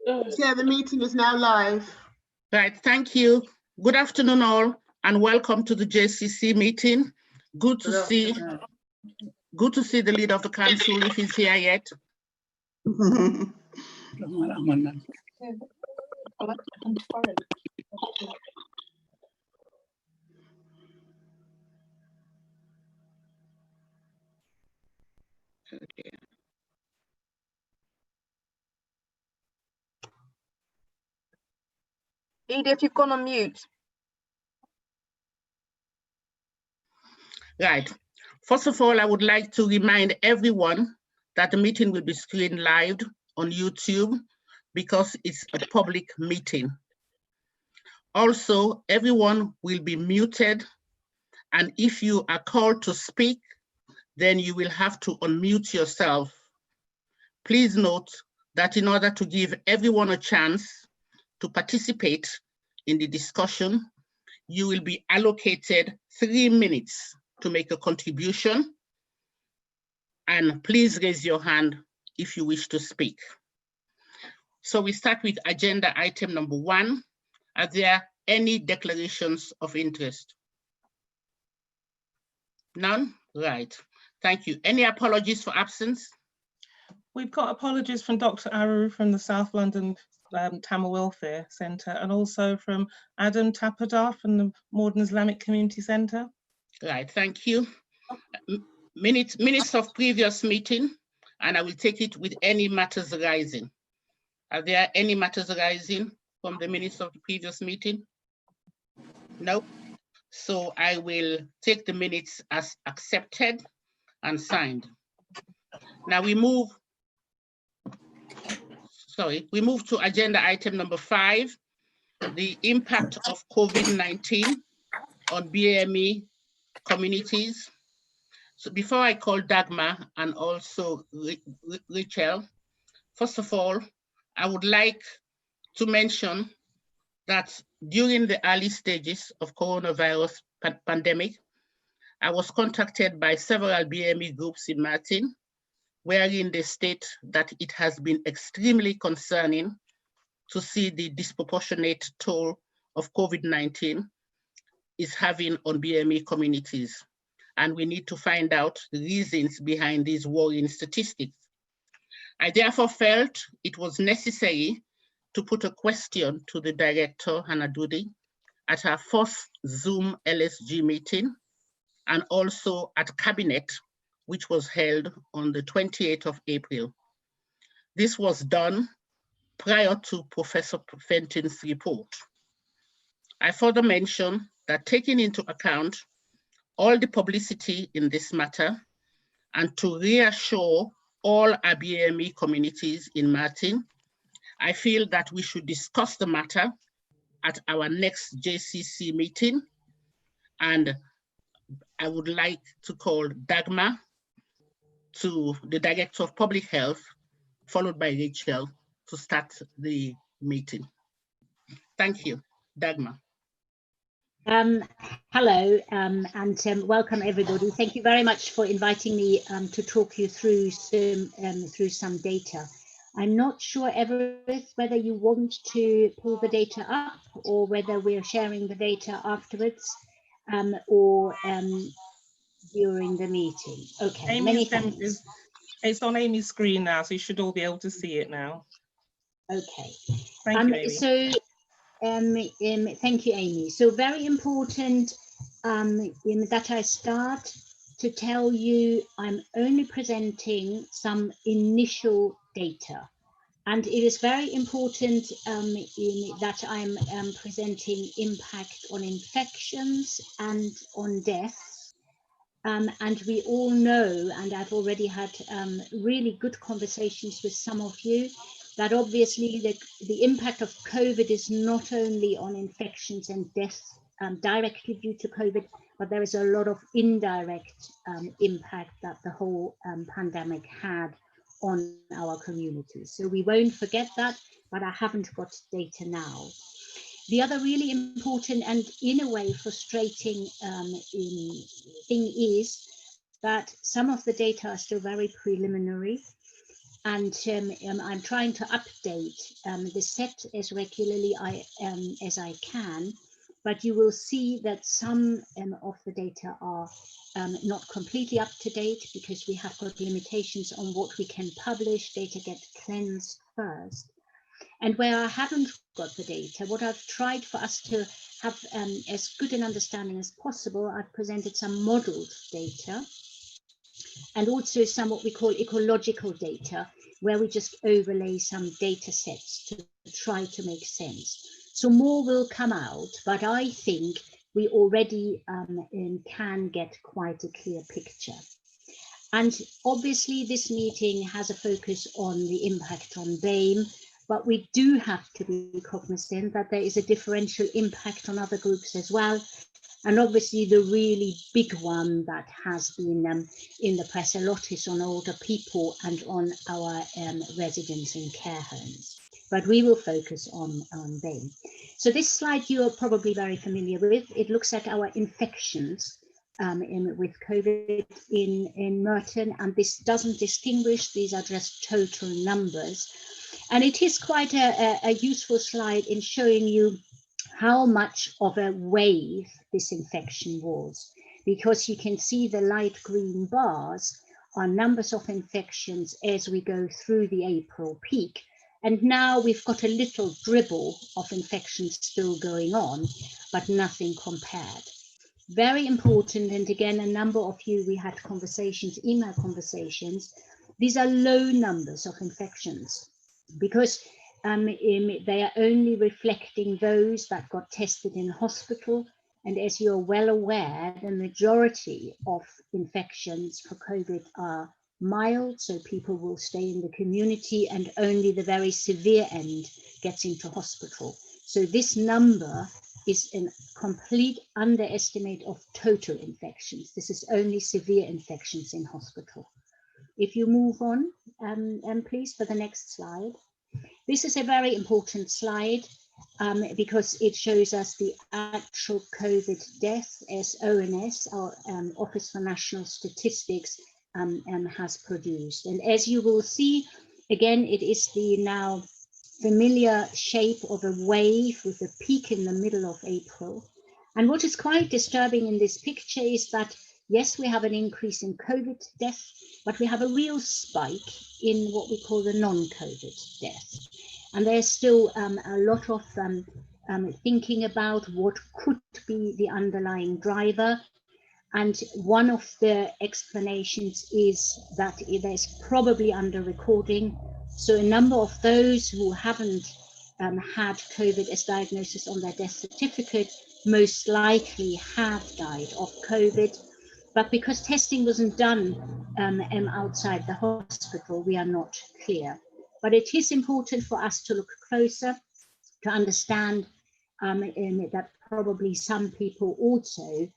Chair, the meeting is now live. Right, thank you. Good afternoon all, and welcome to the JCC meeting. Good to see the leader of the council if he's here yet. Okay. Edith, you've gone on mute. Right. First of all, I would like to remind everyone that the meeting will be screened live on YouTube because it's a public meeting. Also, everyone will be muted, and if you are called to speak, then you will have to unmute yourself. Please note that in order to give everyone a chance to participate in the discussion, you will be allocated 3 minutes to make a contribution. And please raise your hand if you wish to speak. So we start with agenda item number 1. Are there any declarations of interest? None? Right. Thank you. Any apologies for absence? We've got apologies from Dr. Aru from the South London Tamil Welfare Centre, and also from Adam Tapadar from the Modern Islamic Community Centre. Right, thank you. Minutes of previous meeting, and I will take it with any matters arising. Are there any matters arising from the minutes of the previous meeting? No. So I will take the minutes as accepted and signed. Now we move to agenda item number 5, the impact of COVID-19 on BME communities. So before I call Dagmar and also Rachel, first of all, I would like to mention that during the early stages of coronavirus pandemic, I was contacted by several BME groups in Merton, wherein they state that it has been extremely concerning to see the disproportionate toll of COVID-19 is having on BME communities. And we need to find out the reasons behind these worrying statistics. I therefore felt it was necessary to put a question to the director, Hannah Doody, at our first Zoom LSG meeting, and also at Cabinet, which was held on the 28th of April. This was done prior to Professor Fenton's report. I further mentioned that taking into account all the publicity in this matter and to reassure all our BME communities in Merton, I feel that we should discuss the matter at our next JCC meeting, and I would like to call Dagmar, to the Director of Public Health, followed by Rachel, to start the meeting. Thank you. Dagmar. Hello, and welcome everybody. Thank you very much for inviting me to talk you through some data. I'm not sure, Everett, whether you want to pull the data up or whether we're sharing the data afterwards or during the meeting. Okay, many thanks. It's on Amy's screen now, so you should all be able to see it now. Okay. Thank you, Amy. So, thank you, Amy. So very important that I start to tell you I'm only presenting some initial data. And it is very important that I'm presenting impact on infections and on deaths. And we all know, and I've already had really good conversations with some of you, that obviously the impact of COVID is not only on infections and deaths directly due to COVID, but there is a lot of indirect impact that the whole pandemic had on our communities. So we won't forget that, but I haven't got data now. The other really important and in a way frustrating thing is that some of the data are still very preliminary. and I'm trying to update the set as regularly as I can, but you will see that some of the data are not completely up to date because we have got limitations on what we can publish. Data get cleansed first. And where I haven't got the data, what I've tried for us to have as good an understanding as possible, I've presented some modeled data and also some what we call ecological data, where we just overlay some data sets to try to make sense. So more will come out, but I think we already can get quite a clear picture. And obviously this meeting has a focus on the impact on BAME, but we do have to be cognizant that there is a differential impact on other groups as well. And obviously the really big one that has been in the press a lot is on older people and on our residents in care homes. But we will focus on BAME. So this slide you are probably very familiar with. It looks at our infections with COVID in Merton, and this doesn't distinguish, these are just total numbers. And it is quite a useful slide in showing you how much of a wave this infection was, because you can see the light green bars are numbers of infections as we go through the April peak. And now we've got a little dribble of infections still going on, but nothing compared. Very important, and again, a number of you, we had conversations, email conversations. These are low numbers of infections because they are only reflecting those that got tested in hospital. And as you're well aware, the majority of infections for COVID are mild, so people will stay in the community, and only the very severe end gets into hospital. So this number is a complete underestimate of total infections. This is only severe infections in hospital. If you move on, please, for the next slide. This is a very important slide because it shows us the actual COVID deaths as ONS, our Office for National Statistics, has produced. And as you will see, again, it is the now familiar shape of a wave with a peak in the middle of April. And what is quite disturbing in this picture is that, yes, we have an increase in COVID deaths, but we have a real spike in what we call the non-COVID deaths. And there's still a lot of thinking about what could be the underlying driver. And one of the explanations is that there's probably under recording. So a number of those who haven't had COVID as diagnosis on their death certificate most likely have died of COVID. But because testing wasn't done outside the hospital, we are not clear. But it is important for us to look closer to understand that probably some people also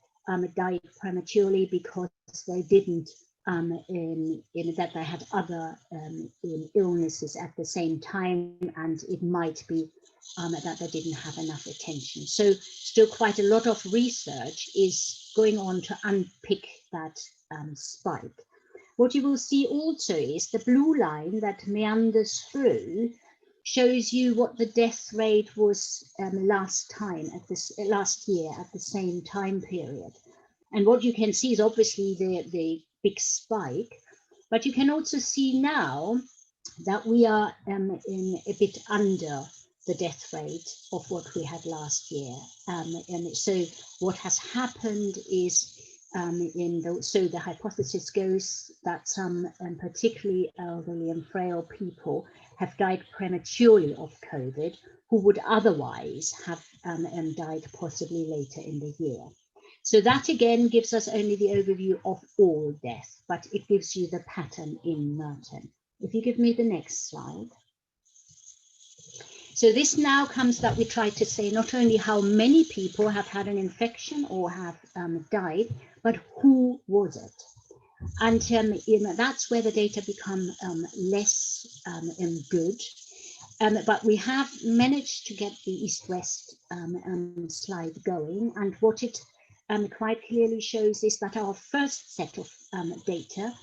died prematurely because they didn't, that they had other illnesses at the same time, and it might be that they didn't have enough attention. So still quite a lot of research is going on to unpick that spike. What you will see also is the blue line that meanders through shows you what the death rate was last year at the same time period. And what you can see is obviously the big spike, but you can also see now that we are in a bit under the death rate of what we had last year. And so what has happened is so the hypothesis goes that some particularly elderly and frail people have died prematurely of COVID who would otherwise have died possibly later in the year. So that again gives us only the overview of all death, but it gives you the pattern in Merton. If you give me the next slide. So this now comes that we try to say not only how many people have had an infection or have died, but who was it? And that's where the data become less good. But we have managed to get the East-West slide going. And what it quite clearly shows is that our first set of data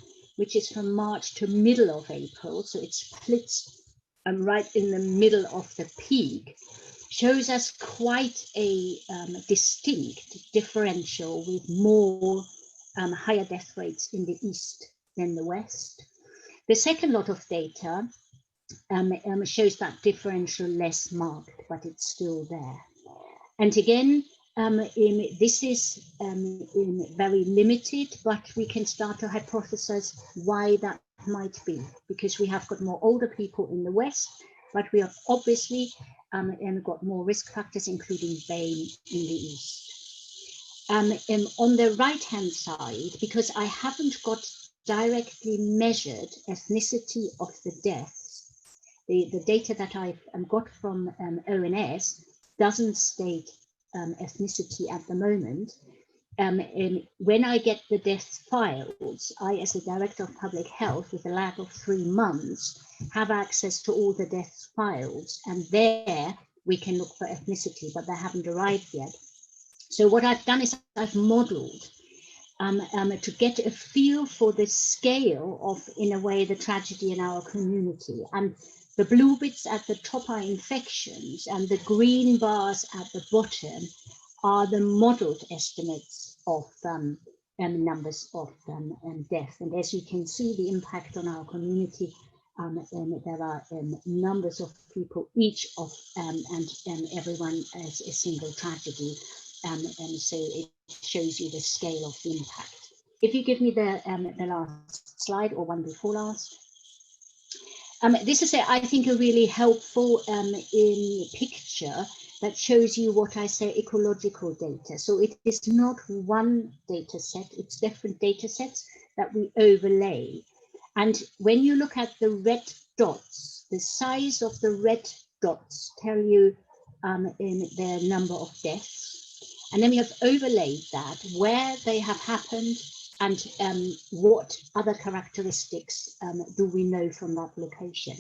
which is from March to middle of April, so it splits right in the middle of the peak, shows us quite a distinct differential with more higher death rates in the East than the West. The second lot of data shows that differential less marked, but it's still there. And again, this is very limited, but we can start to hypothesize why that might be, because we have got more older people in the West, but we have obviously got more risk factors, including BAME in the East. On the right-hand side, because I haven't got directly measured ethnicity of the deaths, the data that I've got from ONS doesn't state ethnicity at the moment. When I get the death files, I, as a Director of Public Health, with a lag of 3 months, have access to all the death files, and there we can look for ethnicity, but they haven't arrived yet. So what I've done is I've modeled to get a feel for the scale of, in a way, the tragedy in our community. And the blue bits at the top are infections, and the green bars at the bottom are the modeled estimates of numbers of death. And as you can see, the impact on our community, there are numbers of people, each of and everyone as a single tragedy. And so it shows you the scale of the impact. If you give me the last slide, or one before last. This is, I think, a really helpful in picture that shows you what I say ecological data. So it is not one data set, it's different data sets that we overlay. And when you look at the red dots, the size of the red dots tell you in the number of deaths. And then we have overlaid that where they have happened and what other characteristics do we know from that location.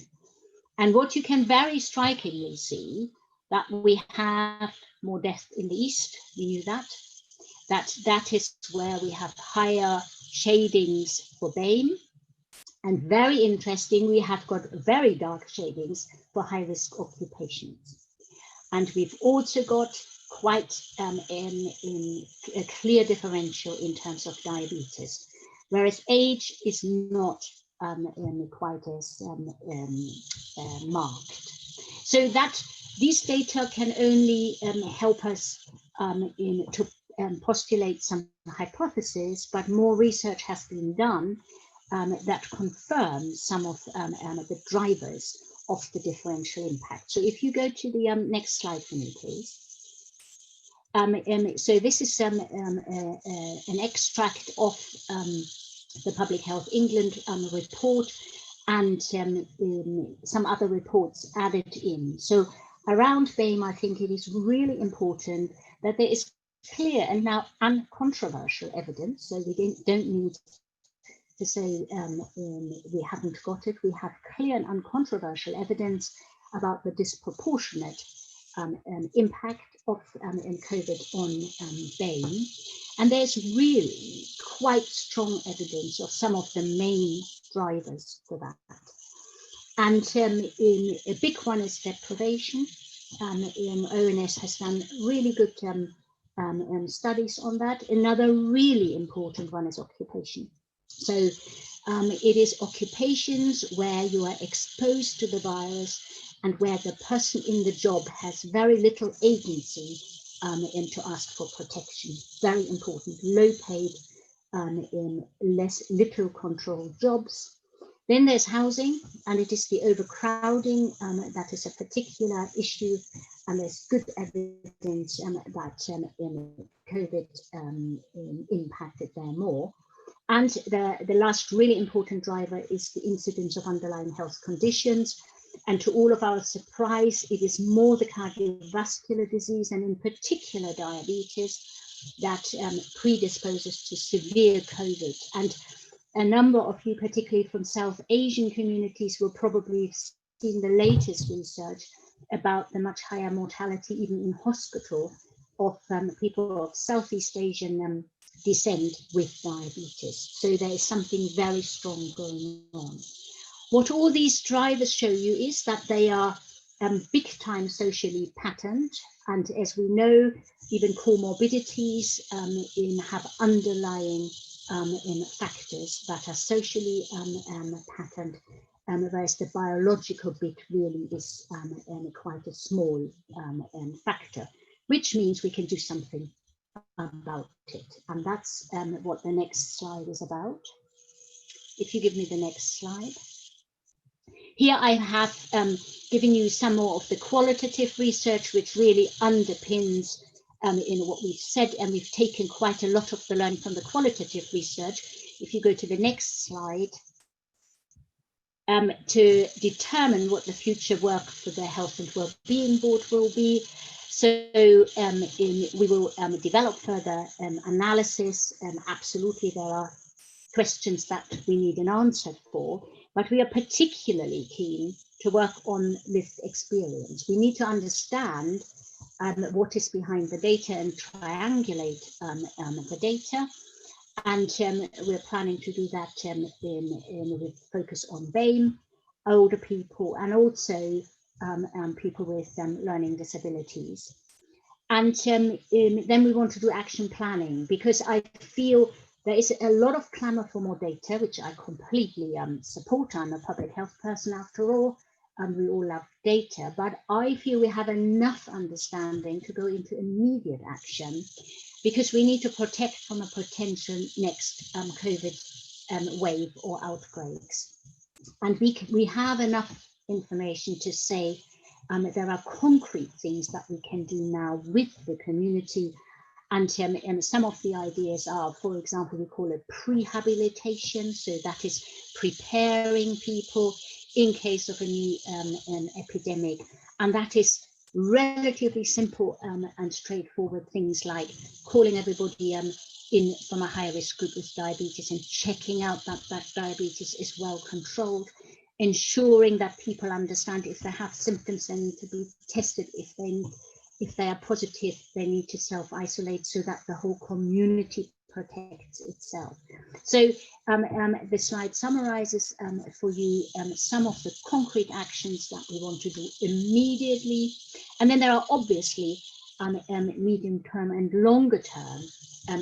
And what you can very strikingly see, that we have more death in the East, we knew that. That is where we have higher shadings for BAME. And very interesting, we have got very dark shadings for high-risk occupations. And we've also got quite in a clear differential in terms of diabetes, whereas age is not quite as marked. So that these data can only help us to postulate some hypotheses, but more research has been done that confirms some of the drivers of the differential impact. So if you go to the next slide for me, please. So this is an extract of the Public Health England report and some other reports added in. So around BAME, I think it is really important that there is clear and now uncontroversial evidence. So we don't need to say we haven't got it. We have clear and uncontroversial evidence about the disproportionate impact of COVID on BAME. And there's really quite strong evidence of some of the main drivers for that. And a big one is deprivation. ONS has done really good studies on that. Another really important one is occupation. So it is occupations where you are exposed to the virus and where the person in the job has very little agency to ask for protection. Very important, low paid, little controlled jobs. Then there's housing, and it is the overcrowding that is a particular issue, and there's good evidence that COVID impacted there more. And the last really important driver is the incidence of underlying health conditions. And to all of our surprise, it is more the cardiovascular disease, and in particular diabetes, that predisposes to severe COVID. And a number of you, particularly from South Asian communities, will probably have seen the latest research about the much higher mortality, even in hospital, of people of Southeast Asian descend with diabetes. So there is something very strong going on. What all these drivers show you is that they are big time socially patterned. And as we know, even comorbidities have underlying factors that are socially patterned, whereas the biological bit really is quite a small factor, which means we can do something about it. And that's what the next slide is about. If you give me the next slide. Here I have given you some more of the qualitative research, which really underpins in what we've said, and we've taken quite a lot of the learning from the qualitative research. If you go to the next slide, to determine what the future work for the Health and Wellbeing Board will be. So we will develop further analysis. Absolutely, there are questions that we need an answer for, but we are particularly keen to work on lived experience. We need to understand what is behind the data and triangulate the data. And we're planning to do that with focus on BAME, older people, and also people with learning disabilities. And then we want to do action planning, because I feel there is a lot of clamour for more data, which I completely support. I'm a public health person after all, and we all love data, but I feel we have enough understanding to go into immediate action, because we need to protect from a potential next COVID wave or outbreaks. And we have enough information to say there are concrete things that we can do now with the community. And some of the ideas are, for example, we call it prehabilitation. So that is preparing people in case of a new epidemic. And that is relatively simple and straightforward things like calling everybody in from a high risk group with diabetes and checking out that diabetes is well controlled, ensuring that people understand if they have symptoms, they need to be tested. If they are positive, they need to self-isolate so that the whole community protects itself. So the slide summarizes for you some of the concrete actions that we want to do immediately. And then there are obviously medium term and longer term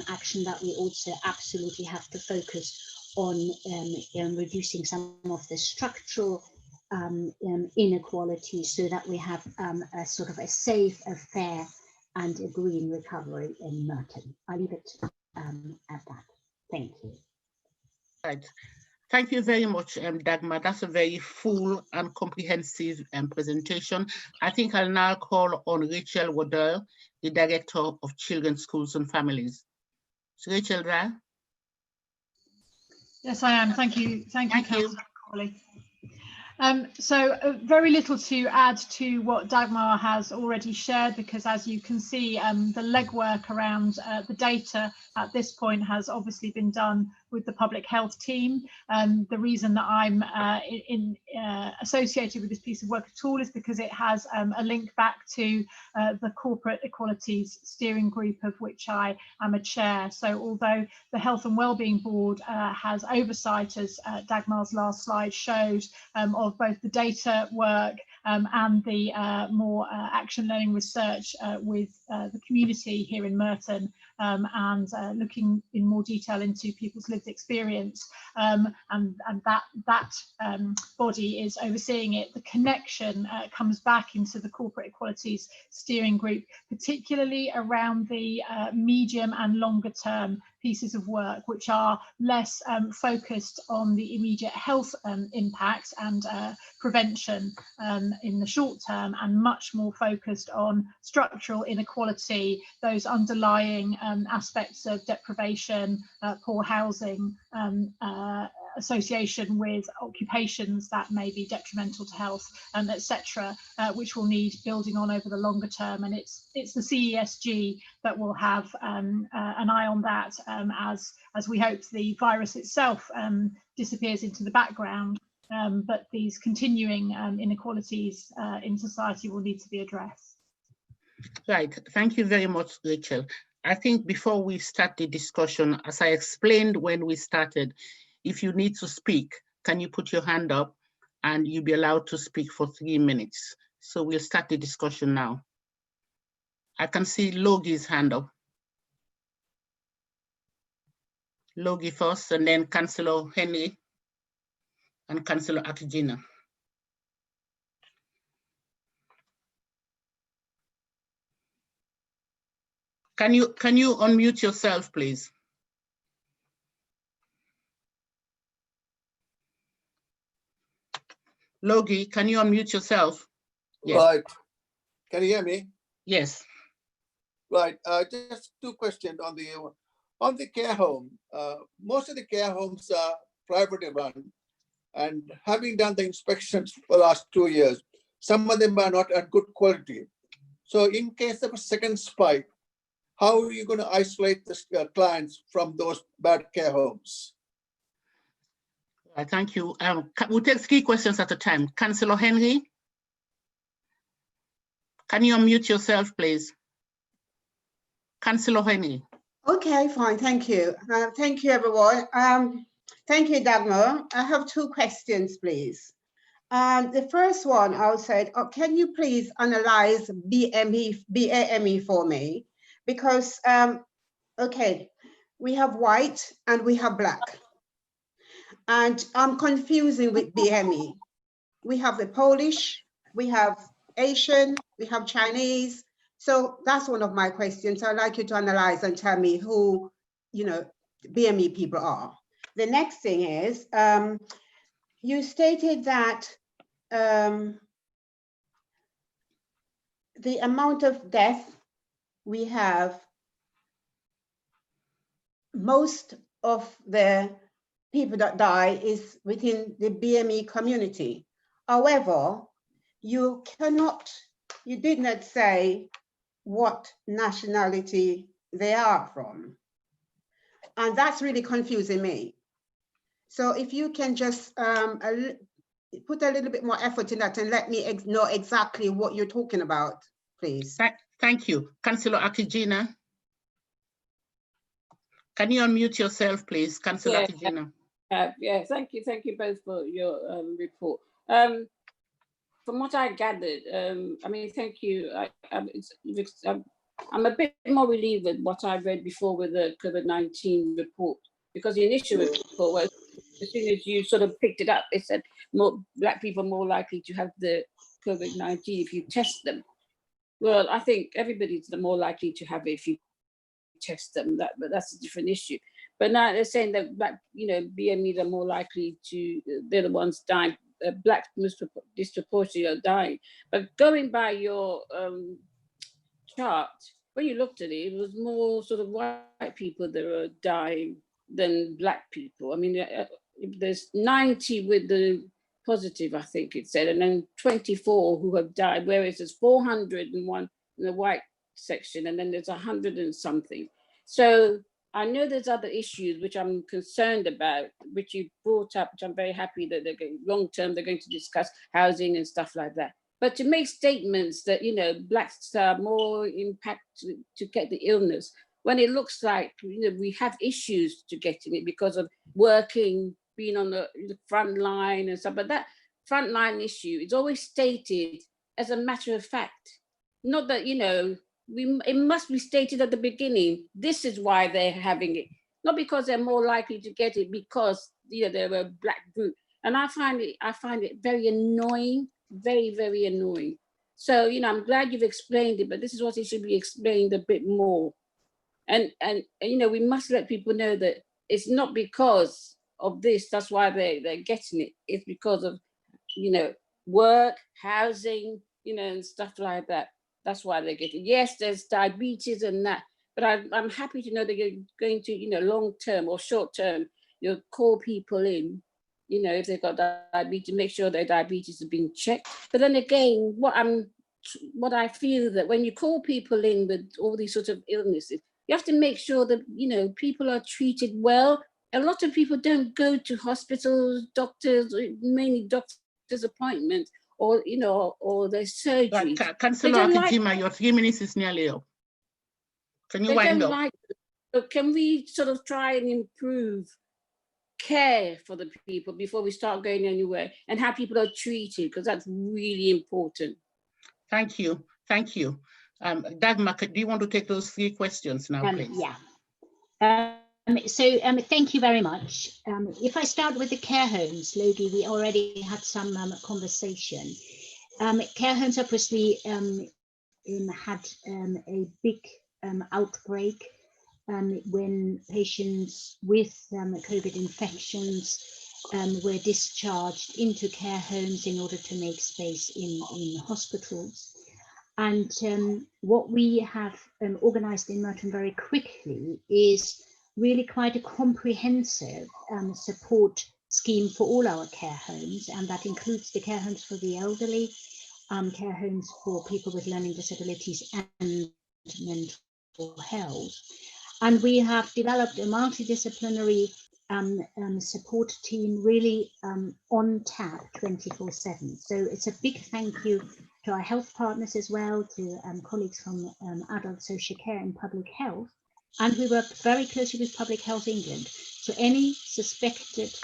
action that we also absolutely have to focus on reducing some of the structural inequalities, so that we have a sort of a safe, a fair and a green recovery in Merton. I leave it at that. Thank you. Right. Thank you very much, Dagmar. That's a very full and comprehensive presentation. I think I'll now call on Rachel Waddell, the Director of Children's Schools and Families. So Rachel, there? Yes, I am. Thank you. Thank you, Councillor Crawley. So very little to add to what Dagmar has already shared, because as you can see, the legwork around the data at this point has obviously been done with the public health team. The reason that I'm associated with this piece of work at all is because it has a link back to the Corporate Equalities Steering Group, of which I am a chair. So although the Health and Wellbeing Board has oversight, as Dagmar's last slide showed, of both the data work and the more action learning research with the community here in Merton, and looking in more detail into people's lived experience, and that body is overseeing it. The connection comes back into the Corporate Equalities Steering Group, particularly around the medium and longer term pieces of work, which are less focused on the immediate health impacts and prevention in the short term, and much more focused on structural inequality, those underlying aspects of deprivation, poor housing, association with occupations that may be detrimental to health, etc., which will need building on over the longer term. And it's the CESG that will have an eye on that as we hope the virus itself disappears into the background. But these continuing inequalities in society will need to be addressed. Right. Thank you very much, Rachel. I think before we start the discussion, as I explained when we started, if you need to speak, can you put your hand up and you'll be allowed to speak for 3 minutes. So we'll start the discussion now. I can see Logi's hand up. Logi first, and then Councillor Henry and Councillor Akijina. Can you unmute yourself, please? Logi, can you unmute yourself? Yes. Right. Can you hear me? Yes. Right. Just two questions on the care home. Most of the care homes are privately run, and having done the inspections for the last 2 years, some of them are not at good quality. So in case of a second spike, how are you going to isolate the clients from those bad care homes? Thank you. We'll take 3 questions at a time. Councillor Henry, can you unmute yourself, please? Councillor Henry. Okay, fine, thank you. Thank you, everyone. Thank you, Dagmar. I have 2 questions, please. The first one, I'll say, can you please analyze BAME for me? Because, okay, we have white and we have black. And I'm confusing with BME. We have the Polish, we have Asian, we have Chinese. So that's one of my questions. I'd like you to analyze and tell me who, BME people are. The next thing is, you stated that the amount of death we have, most of the people that die is within the BME community. However, you did not say what nationality they are from. And that's really confusing me. So if you can just put a little bit more effort in that and let me know exactly what you're talking about, please. Thank you. Councillor Akijina. Can you unmute yourself, please, Councillor Akijina? Yeah, thank you both for your report. From what I gathered, I mean, thank you. I'm a bit more relieved with what I read before with the COVID-19 report, because the initial report was, as soon as you sort of picked it up, it said more Black people are more likely to have the COVID-19 if you test them. Well, I think everybody's more likely to have it if you test them, but that's a different issue. But now they're saying that Black, BMEs are more likely to, they're the ones dying, Black disproportionately are dying. But going by your chart, when you looked at it, it was more sort of white people that are dying than Black people. I mean, there's 90 with the positive, I think it said, and then 24 who have died, whereas there's 401 in the white section, and then there's 100 and something. So I know there's other issues which I'm concerned about, which you brought up, which I'm very happy that they're going long term, they're going to discuss housing and stuff like that. But to make statements that, Blacks are more impacted to get the illness, when it looks like, we have issues to getting it because of working, being on the front line and stuff, but that front line issue is always stated as a matter of fact. Not that, it must be stated at the beginning, this is why they're having it. Not because they're more likely to get it because, they're a Black group. And I find it very annoying, very, very annoying. So, I'm glad you've explained it, but this is what it should be explained a bit more. And we must let people know that it's not because of this, that's why they're getting it. It's because of, work, housing, and stuff like that. That's why they're getting it. Yes, there's diabetes and that, but I'm happy to know that you're going to, long term or short term, you'll call people in, if they've got diabetes, make sure their diabetes is being checked. But then again, what I feel that when you call people in with all these sorts of illnesses, you have to make sure that, people are treated well. A lot of people don't go to hospitals, doctors, mainly doctors' appointments, or, or their surgery. Councillor Akijima, your 3 minutes is nearly up. Can you They wind don't up? like it. So can we sort of try and improve care for the people before we start going anywhere, and how people are treated, because that's really important. Thank you. Thank you. Dagmar, do you want to take those 3 questions now, please? Yeah. Thank you very much. If I start with the care homes, Logie, we already had some conversation. Care homes obviously had a big outbreak when patients with COVID infections were discharged into care homes in order to make space in hospitals. And what we have organized in Merton very quickly is really quite a comprehensive support scheme for all our care homes, and that includes the care homes for the elderly, care homes for people with learning disabilities and mental health. And we have developed a multidisciplinary support team really on tap 24/7. So it's a big thank you to our health partners as well, to colleagues from adult social care and public health. And we work very closely with Public Health England. So any suspected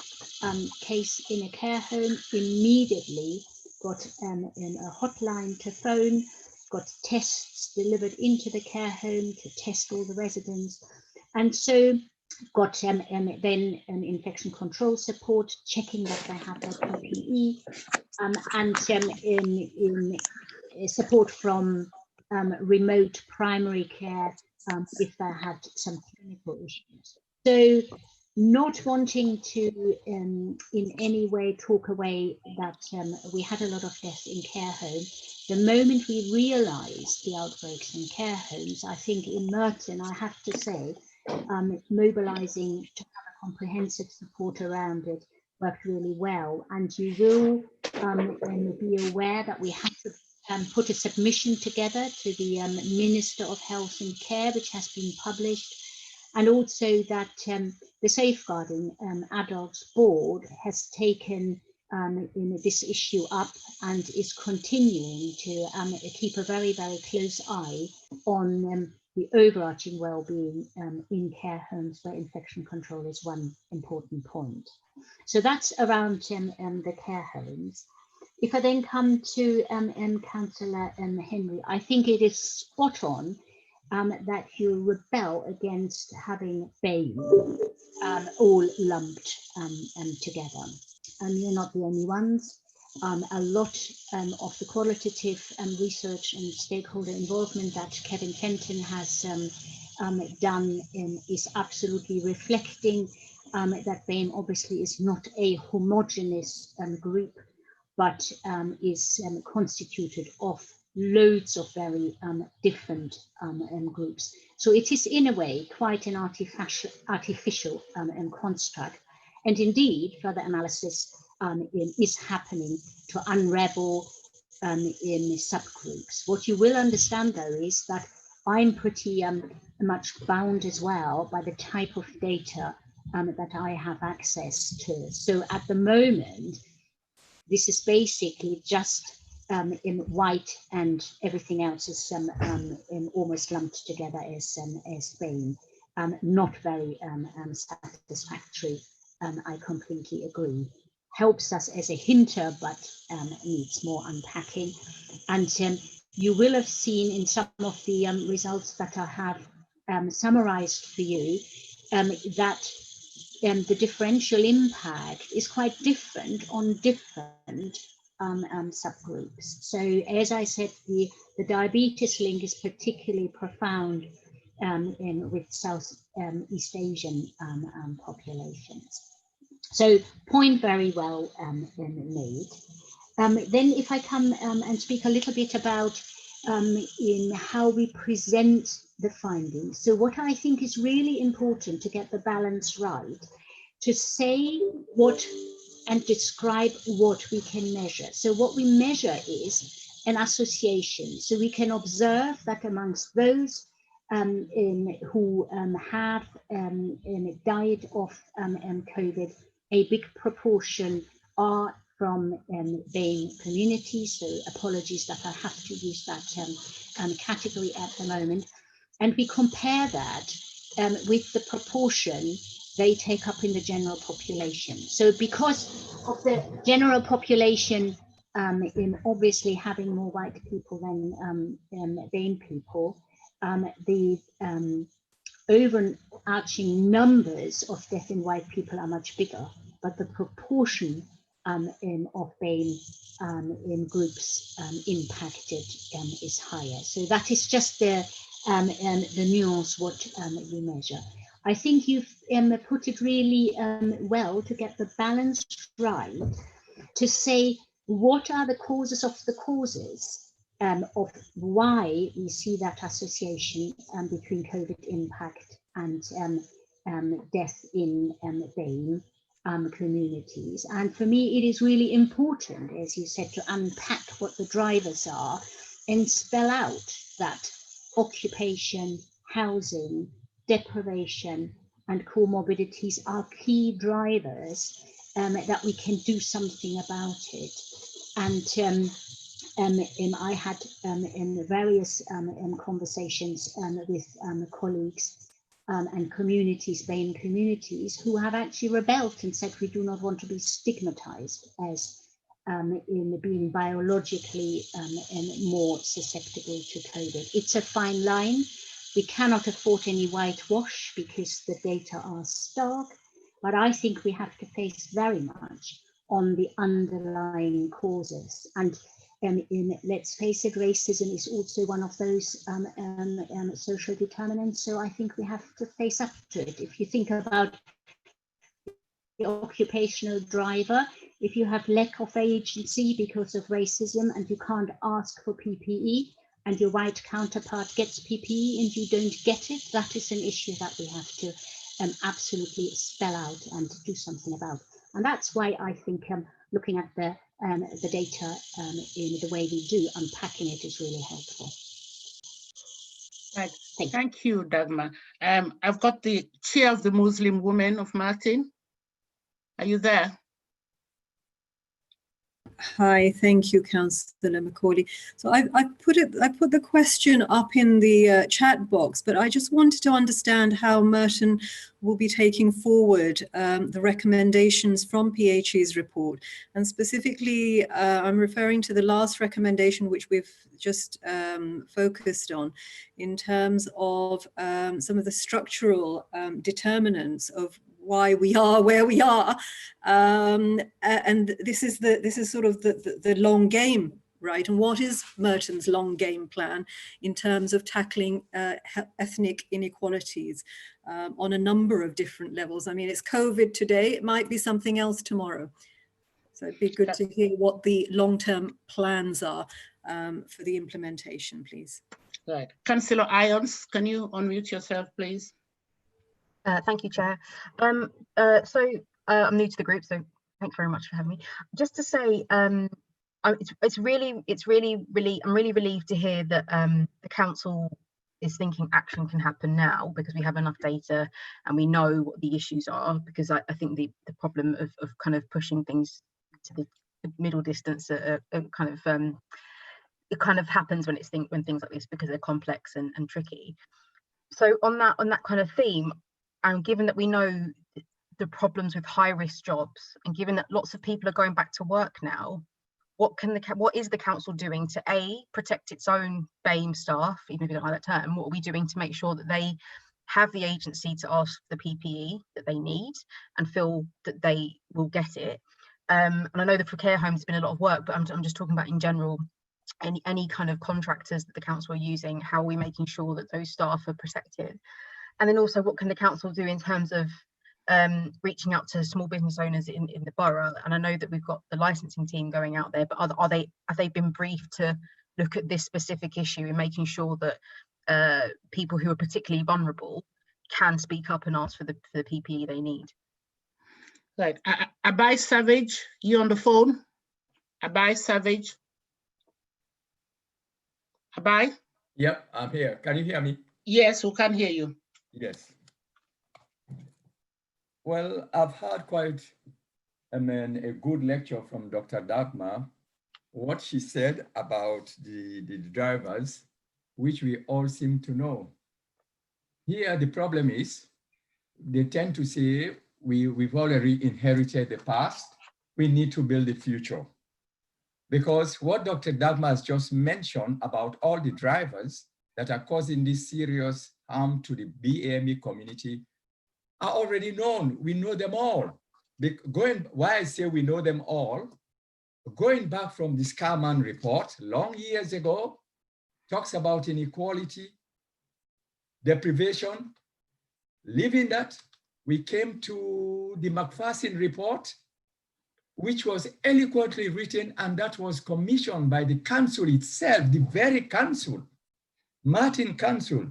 case in a care home immediately got a hotline to phone, got tests delivered into the care home to test all the residents. And so got then an infection control support, checking that they have their PPE, and in support from remote primary care if they had some clinical issues. So not wanting to in any way talk away that we had a lot of deaths in care homes. The moment we realized the outbreaks in care homes, I think in Merton, I have to say, mobilizing to have a comprehensive support around it worked really well. And you will be aware that we had to put a submission together to the Minister of Health and Care, which has been published, and also that the Safeguarding Adults Board has taken this issue up and is continuing to keep a very, very close eye on the overarching well-being in care homes, where infection control is one important point. So that's around the care homes. If I then come to Councillor Henry, I think it is spot on that you rebel against having BAME all lumped together. You're not the only ones. A lot of the qualitative research and stakeholder involvement that Kevin Fenton has done is absolutely reflecting that BAME obviously is not a homogeneous group, but is constituted of loads of very different groups. So it is in a way quite an artificial construct. And indeed, further analysis is happening to unravel in subgroups. What you will understand though is that I'm pretty much bound as well by the type of data that I have access to. So at the moment, this is basically just in white, and everything else is almost lumped together as BAME. Not very satisfactory. I completely agree. Helps us as a hinter, but needs more unpacking. And you will have seen in some of the results that I have summarized for you that the differential impact is quite different on different subgroups. So as I said, the diabetes link is particularly profound with Southeast Asian populations. So point very well made. Then if I come and speak a little bit about in how we present the findings. So what I think is really important to get the balance right, to say what and describe what we can measure. So what we measure is an association. So we can observe that amongst those who have died of COVID, a big proportion are from BAME communities. So apologies that I have to use that category at the moment. and we compare that with the proportion they take up in the general population. So because of the general population in obviously having more white people than BAME people, the overarching numbers of death in white people are much bigger, but the proportion of BAME in groups impacted is higher. So that is just the nuance what we measure. I think you've put it really well to get the balance right, to say what are the causes of the causes of why we see that association between COVID impact and death in BAME communities. And for me, it is really important, as you said, to unpack what the drivers are and spell out that occupation, housing, deprivation, and comorbidities are key drivers that we can do something about it. And I had in various conversations with colleagues and communities, BAME communities, who have actually rebelled and said we do not want to be stigmatized as in being biologically more susceptible to COVID. It's a fine line. We cannot afford any whitewash because the data are stark, but I think we have to face very much on the underlying causes. And let's face it, racism is also one of those social determinants. So I think we have to face up to it. If you think about the occupational driver, if you have lack of agency because of racism and you can't ask for PPE and your white counterpart gets PPE and you don't get it, that is an issue that we have to absolutely spell out and do something about. And that's why I think looking at the data in the way we do, unpacking it is really helpful. Right. Thank you, Dagmar. I've got the chair of the Muslim Women of Merton. Are you there? Hi, thank you, Councillor Macaulay. So I put the question up in the chat box, but I just wanted to understand how Merton will be taking forward the recommendations from PHE's report. And specifically, I'm referring to the last recommendation, which we've just focused on in terms of some of the structural determinants of why we are where we are, and this is sort of the long game, right? And what is Merton's long game plan in terms of tackling ethnic inequalities on a number of different levels? I mean, it's COVID today, it might be something else tomorrow. So it'd be good to hear what the long-term plans are for the implementation, please. Right. Councillor Irons, can you unmute yourself, please? Thank you, Chair. I'm new to the group, so thanks very much for having me. Just to say, I'm really relieved to hear that the council is thinking action can happen now, because we have enough data and we know what the issues are. Because I think the problem of kind of pushing things to the middle distance it kind of happens when things like this, because they're complex and tricky. So on that kind of theme, and given that we know the problems with high-risk jobs, and given that lots of people are going back to work now, what is the council doing to protect its own BAME staff, even if you don't like that term? What are we doing to make sure that they have the agency to ask for the PPE that they need and feel that they will get it? And I know that for care homes has been a lot of work, but I'm just talking about in general, any kind of contractors that the council are using, how are we making sure that those staff are protected? And then also, what can the council do in terms of reaching out to small business owners in the borough? And I know that we've got the licensing team going out there, but have they been briefed to look at this specific issue and making sure that people who are particularly vulnerable can speak up and ask for the PPE they need? Right. Abai Savage, you on the phone? Abai Savage? Abai? Yep, I'm here. Can you hear me? Yes, we can hear you. Yes. Well, I've had quite a good lecture from Dr. Dagmar. What she said about the drivers, which we all seem to know. here the problem is they tend to say we've already inherited the past. We need to build the future. Because what Dr. Dagmar has just mentioned about all the drivers that are causing this serious harm to the BAME community are already known. We know them all. Why I say we know them all, going back from the Scarman report long years ago, talks about inequality, deprivation. Leaving that, we came to the McPherson report, which was eloquently written, and that was commissioned by the council itself, the very council, Merton Council.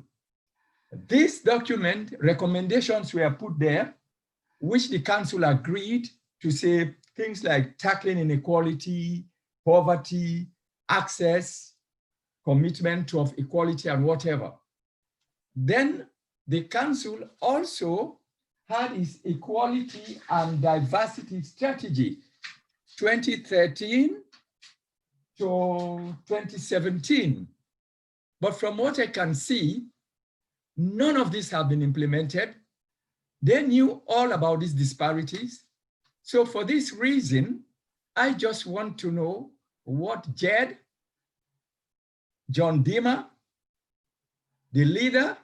This document, recommendations were put there, which the council agreed to say things like tackling inequality, poverty, access, commitment of equality and whatever. Then the council also had its equality and diversity strategy, 2013 to 2017. But from what I can see, none of these have been implemented. They knew all about these disparities. So for this reason, I just want to know what Jed, John Dimmer, the leader,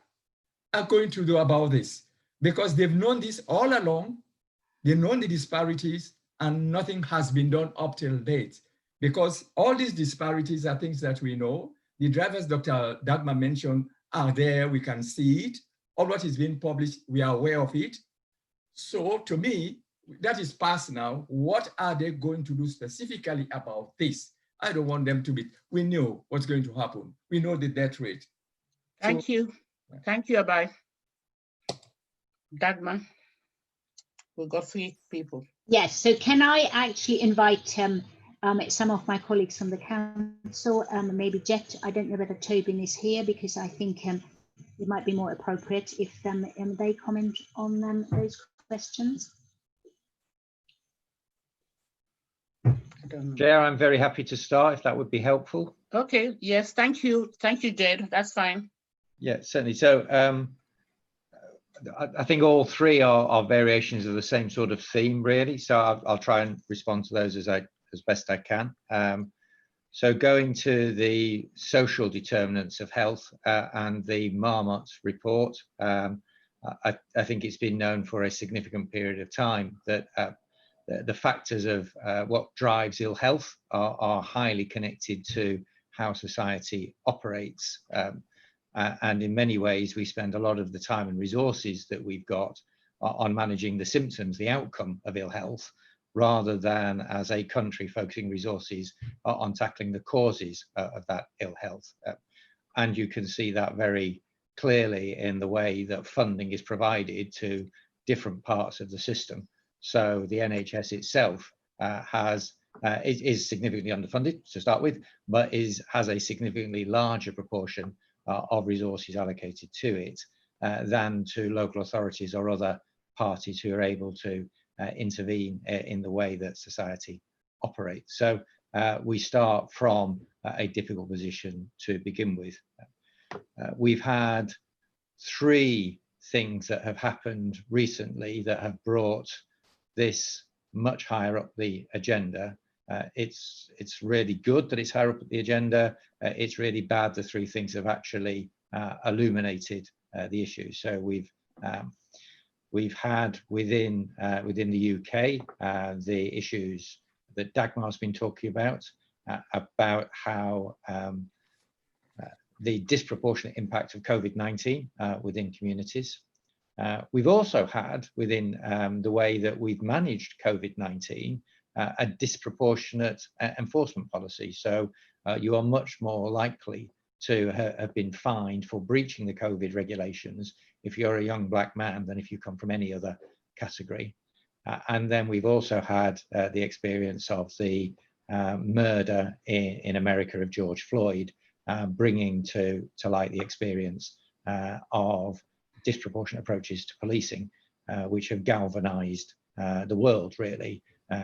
are going to do about this, because they've known this all along. They've known the disparities and nothing has been done up till date, because all these disparities are things that we know. The drivers Dr. Dagmar mentioned are there, we can see it. All what is being published, we are aware of it. So to me, that is past now. What are they going to do specifically about this? I don't want them to be, we know what's going to happen. We know the death rate. Thank you. Thank you, Abai. Dagmar, we've got 3 people. Yes, so can I actually invite some of my colleagues from the council, maybe Jet, I don't know whether Tobin is here, because I think it might be more appropriate if they comment on those questions. Chair, I'm very happy to start if that would be helpful. Okay, yes, thank you. Thank you, Jed, that's fine. Yeah, certainly. So I think all 3 are variations of the same sort of theme, really. So I'll try and respond to those as best I can. So going to the social determinants of health and the Marmot report, I think it's been known for a significant period of time that the factors of what drives ill health are highly connected to how society operates. And in many ways, we spend a lot of the time and resources that we've got on managing the symptoms, the outcome of ill health, rather than as a country focusing resources on tackling the causes of that ill health. And you can see that very clearly in the way that funding is provided to different parts of the system. So the NHS itself is significantly underfunded to start with, but has a significantly larger proportion of resources allocated to it than to local authorities or other parties who are able to intervene in the way that society operates. So we start from a difficult position to begin with. We've had 3 things that have happened recently that have brought this much higher up the agenda. It's really good that it's higher up the agenda. It's really bad the 3 things have actually illuminated the issue. So we've had within the UK the issues that Dagmar's been talking about how the disproportionate impact of COVID-19 within communities. We've also had within the way that we've managed COVID-19 a disproportionate enforcement policy. So you are much more likely to have been fined for breaching the COVID regulations if you're a young black man than if you come from any other category. And then we've also had the experience of the murder in America of George Floyd, bringing to light the experience of disproportionate approaches to policing, which have galvanized the world really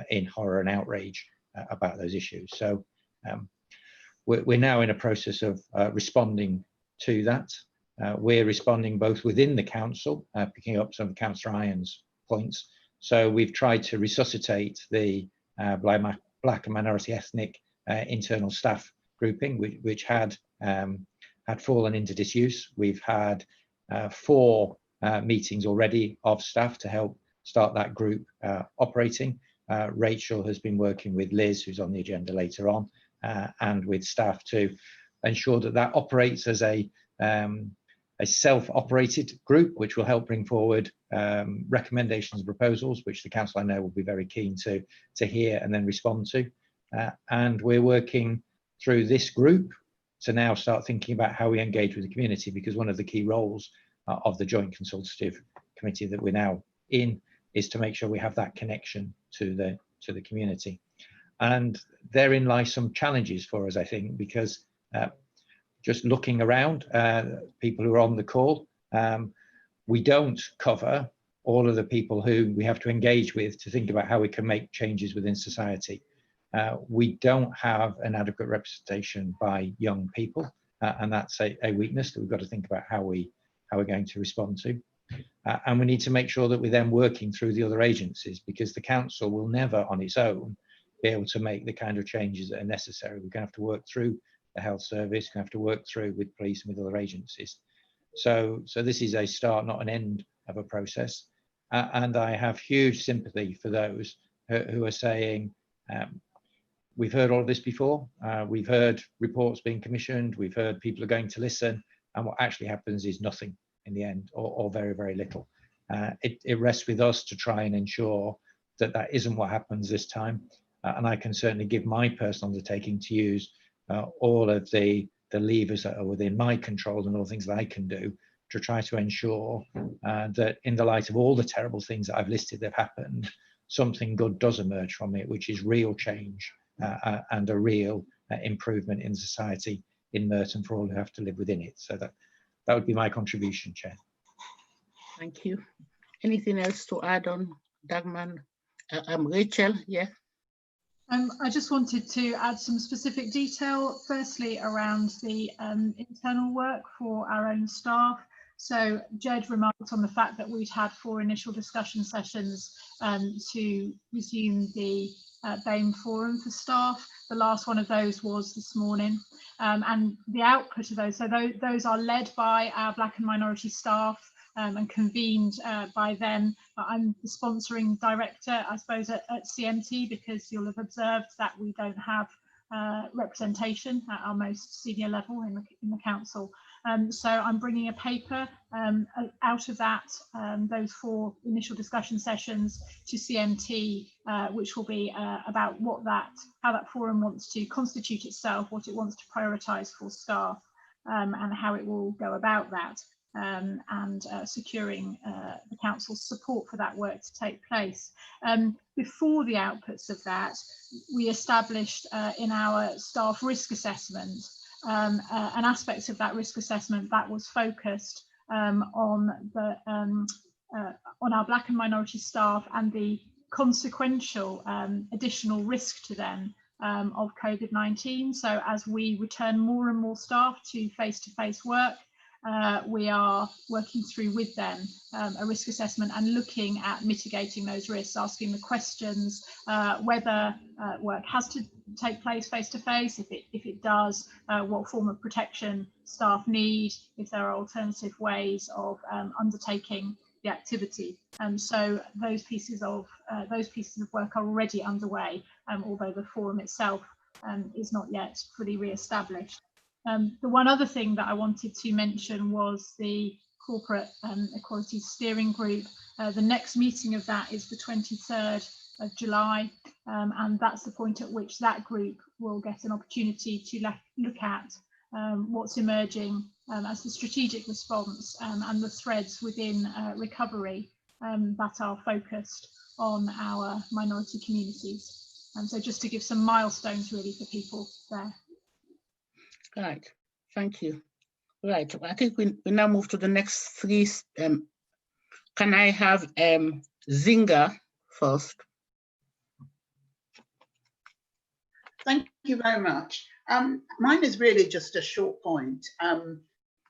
in horror and outrage about those issues. So we're now in a process of responding to that. we're responding both within the council, picking up some of Councillor Irons' points. So we've tried to resuscitate the Black and minority ethnic internal staff grouping, which had fallen into disuse. We've had 4 meetings already of staff to help start that group operating. Rachel has been working with Liz, who's on the agenda later on, and with staff to ensure that that operates as a self-operated group, which will help bring forward recommendations and proposals, which the council I know will be very keen to hear and then respond to. And we're working through this group to now start thinking about how we engage with the community, because one of the key roles of the joint consultative committee that we're now in is to make sure we have that connection to the community. And therein lie some challenges for us, I think, because just looking around, people who are on the call, we don't cover all of the people who we have to engage with to think about how we can make changes within society. We don't have an adequate representation by young people, and that's a weakness that we've got to think about how we're going to respond to. And we need to make sure that we're then working through the other agencies, because the council will never on its own be able to make the kind of changes that are necessary. We're going to have to work through the health service, going to have to work through with police and with other agencies. So this is a start, not an end of a process. And I have huge sympathy for those who are saying, we've heard all of this before. We've heard reports being commissioned. We've heard people are going to listen. And what actually happens is nothing in the end, or very, very little. It rests with us to try and ensure that that isn't what happens this time. And I can certainly give my personal undertaking to use all of the levers that are within my control and all the things that I can do to try to ensure that in the light of all the terrible things that I've listed that have happened, something good does emerge from it, which is real change and a real improvement in society in Merton for all who have to live within it. So that would be my contribution, Chair. Thank you. Anything else to add on, Dagmar? Rachel, yeah. I just wanted to add some specific detail, firstly around the internal work for our own staff. So Jed remarked on the fact that we'd had 4 initial discussion sessions to resume the BAME forum for staff. The last one of those was this morning, and the output of those, so those are led by our Black and minority staff and convened by them. I'm the sponsoring director, I suppose, at CMT, because you'll have observed that we don't have representation at our most senior level in the council. So I'm bringing a paper out of that, those 4 initial discussion sessions to CMT, which will be about how that forum wants to constitute itself, what it wants to prioritise for staff, and how it will go about that, and securing the council's support for that work to take place. Before the outputs of that, we established in our staff risk assessment an aspect of that risk assessment that was focused on our Black and minority staff and the consequential additional risk to them of COVID-19. So as we return more and more staff to face-to-face work, we are working through with them a risk assessment and looking at mitigating those risks, asking the questions whether work has to take place face-to-face. If it does, what form of protection staff need, if there are alternative ways of undertaking the activity. And so those pieces of work are already underway, although the forum itself is not yet fully re-established. The one other thing that I wanted to mention was the Corporate Equality Steering Group. The next meeting of that is the 23rd of July, and that's the point at which that group will get an opportunity to look at what's emerging as the strategic response and the threads within recovery that are focused on our minority communities. And so just to give some milestones really for people there. Right, thank you. Right, I think we now move to the next 3. Can I have Zinga first? Thank you very much. Mine is really just a short point.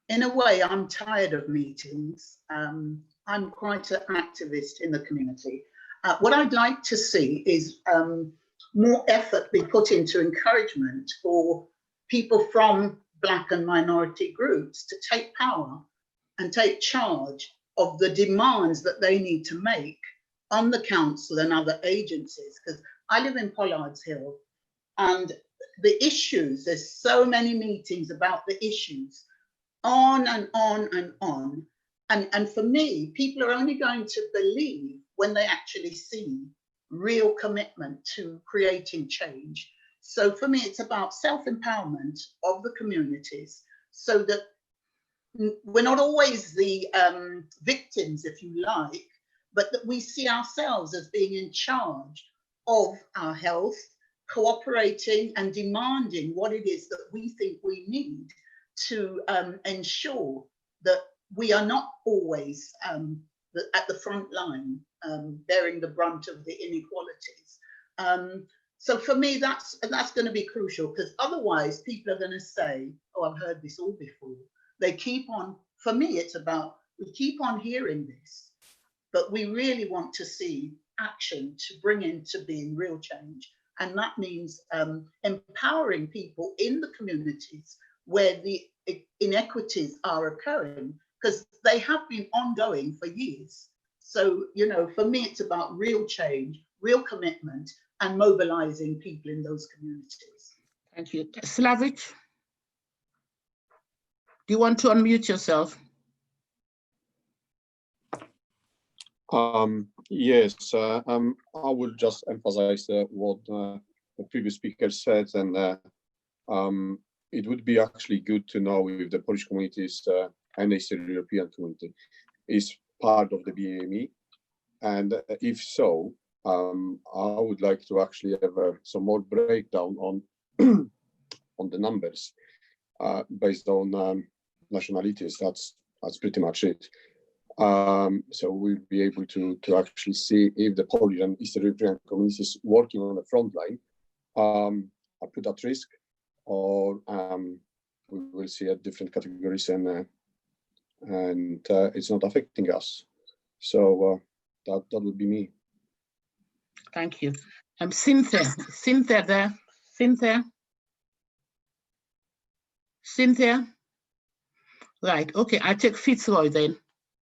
in a way, I'm tired of meetings. I'm quite an activist in the community. What I'd like to see is more effort be put into encouragement for people from Black and minority groups to take power and take charge of the demands that they need to make on the council and other agencies. Because I live in Pollard's Hill, and the issues, there's so many meetings about the issues, on and on and on. And for me, people are only going to believe when they actually see real commitment to creating change. So for me, it's about self-empowerment of the communities so that we're not always the victims, if you like, but that we see ourselves as being in charge of our health, cooperating and demanding what it is that we think we need to ensure that we are not always at the front line, bearing the brunt of the inequalities. So for me, that's going to be crucial, because otherwise people are going to say, oh, I've heard this all before. They keep on, for me, it's about, we keep on hearing this, but we really want to see action to bring into being real change. And that means empowering people in the communities where the inequities are occurring, because they have been ongoing for years. So, you know, for me, it's about real change, real commitment, and mobilizing people in those communities. Thank you. Slavic, do you want to unmute yourself? Yes, I will just emphasize what the previous speaker said, and it would be actually good to know if the Polish communities and the Eastern European community is part of the BAME, and if so, I would like to actually have some more breakdown on on the numbers based on nationalities. That's pretty much it. So we'll be able to actually see if the Polish and Eastern European communities working on the front line are put at risk, or we will see at different categories and it's not affecting us. So that would be me. Thank you. Cynthia there. Cynthia. Right. Okay. I take Fitzroy then.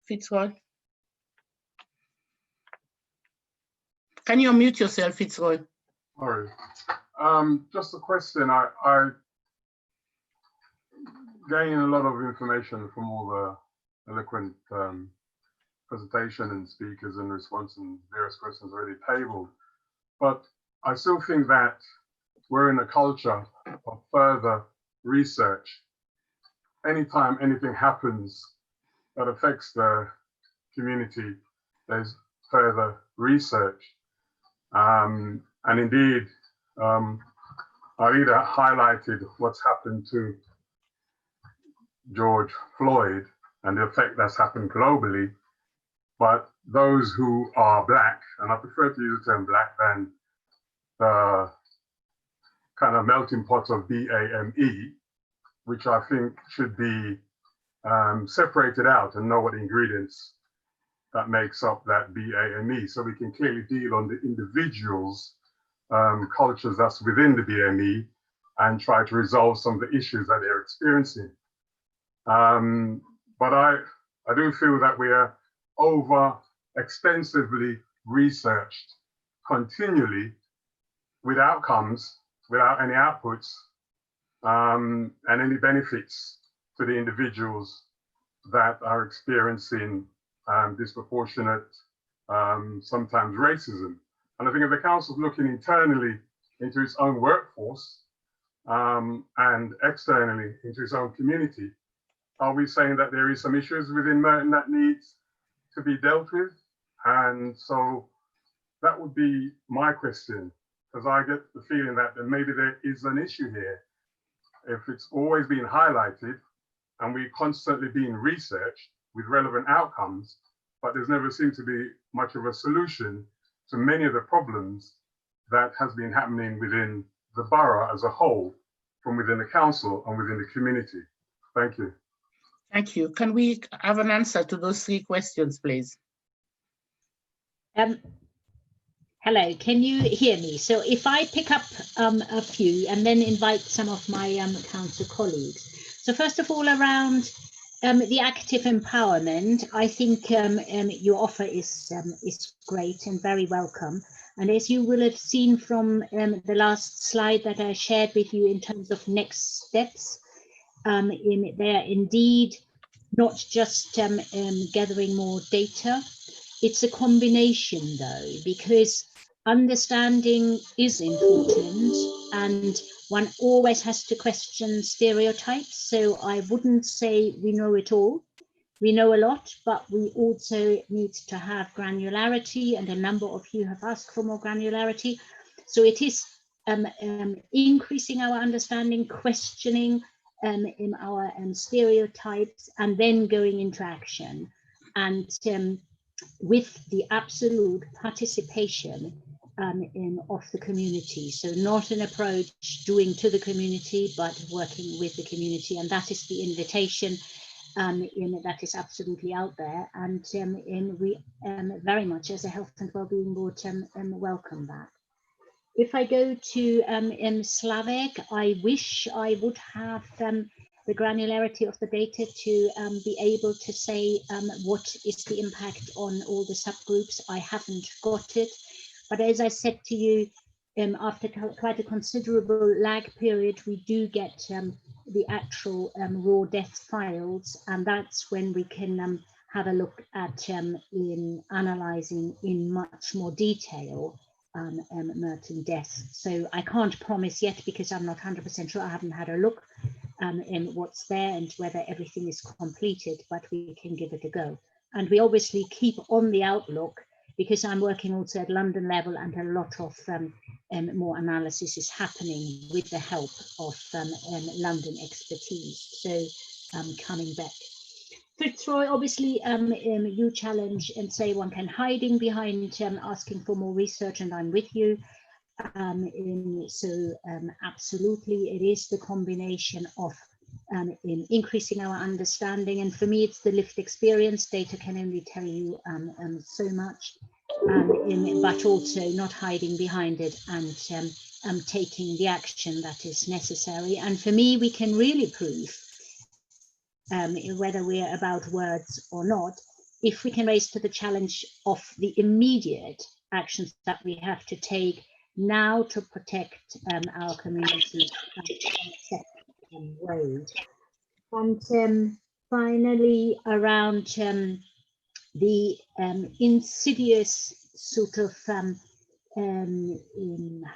Fitzroy. Can you unmute yourself, Fitzroy? Sorry. Just a question. I gain a lot of information from all the eloquent presentation and speakers and response and various questions already tabled. But I still think that we're in a culture of further research. Anytime anything happens that affects the community, there's further research. And indeed, Aida highlighted what's happened to George Floyd and the effect that's happened globally. But those who are Black, and I prefer to use the term Black than the kind of melting pot of BAME, which I think should be separated out and know what ingredients that makes up that BAME, so we can clearly deal on the individuals, cultures that's within the BAME, and try to resolve some of the issues that they're experiencing. But I do feel that we are over extensively researched continually with outcomes, without any outputs, and any benefits to the individuals that are experiencing disproportionate, sometimes racism. And I think if the council's looking internally into its own workforce and externally into its own community, are we saying that there is some issues within Merton that needs to be dealt with? And so that would be my question, because I get the feeling that maybe there is an issue here. If it's always been highlighted and we're constantly being researched with relevant outcomes, but there's never seemed to be much of a solution to many of the problems that has been happening within the borough as a whole, from within the council and within the community. Thank you. Thank you. Can we have an answer to those 3 questions, please? Hello, can you hear me? So if I pick up a few and then invite some of my council colleagues. So first of all, around the active empowerment, I think your offer is great and very welcome. And as you will have seen from the last slide that I shared with you in terms of next steps, they are indeed not just gathering more data. It's a combination though, because understanding is important and one always has to question stereotypes. So I wouldn't say we know it all. We know a lot, but we also need to have granularity, and a number of you have asked for more granularity. So it is increasing our understanding, questioning in our stereotypes, and then going into action. And with the absolute participation of the community. So not an approach doing to the community, but working with the community. And that is the invitation that is absolutely out there. And we very much as a Health and Wellbeing Board welcome that. If I go to Slavek, I wish I would have the granularity of the data to be able to say what is the impact on all the subgroups. I haven't got it, but as I said to you, after quite a considerable lag period, we do get the actual raw death files, and that's when we can have a look at in analysing in much more detail Merton deaths. So I can't promise yet because I'm not 100% sure. I haven't had a look in what's there and whether everything is completed, but we can give it a go. And we obviously keep on the outlook because I'm working also at London level, and a lot of more analysis is happening with the help of London expertise. So coming back. Fitzroy, obviously you challenge and say one can hiding behind asking for more research, and I'm with you. So absolutely it is the combination of in increasing our understanding, and for me it's the lived experience. Data can only tell you so much, but also not hiding behind it and taking the action that is necessary. And for me, we can really prove whether we're about words or not, if we can raise to the challenge of the immediate actions that we have to take now to protect our communities road. And finally, around the insidious sort of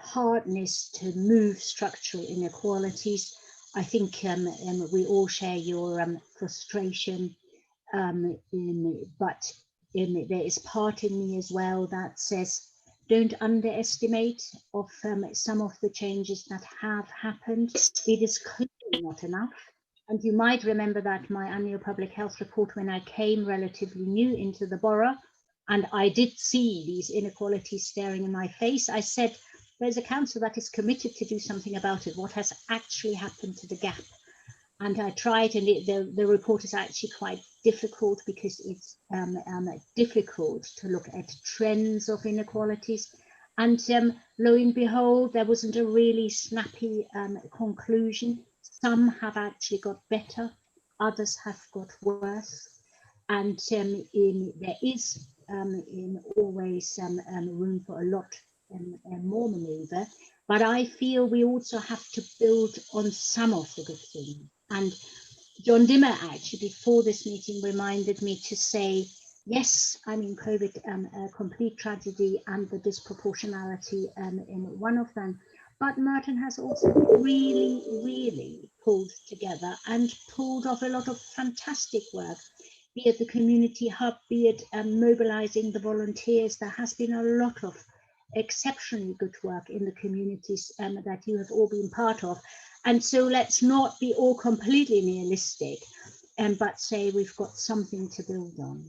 hardness to move structural inequalities, I think we all share your frustration, but there is part in me as well that says, don't underestimate of some of the changes that have happened. It is clearly not enough. And you might remember that my annual public health report, when I came relatively new into the borough, and I did see these inequalities staring in my face, I said, there's a council that is committed to do something about it. What has actually happened to the gap? And I tried, and the report is actually quite difficult because it's difficult to look at trends of inequalities. And lo and behold, there wasn't a really snappy conclusion. Some have actually got better, others have got worse. And there is always room for a lot more manoeuvre. But I feel we also have to build on some of the good things. And John Dimmer actually before this meeting reminded me to say, yes, I mean, COVID, a complete tragedy and the disproportionality in one of them. But Merton has also really, really pulled together and pulled off a lot of fantastic work, be it the community hub, be it mobilizing the volunteers. There has been a lot of exceptionally good work in the communities that you have all been part of. And so let's not be all completely nihilistic, but say we've got something to build on.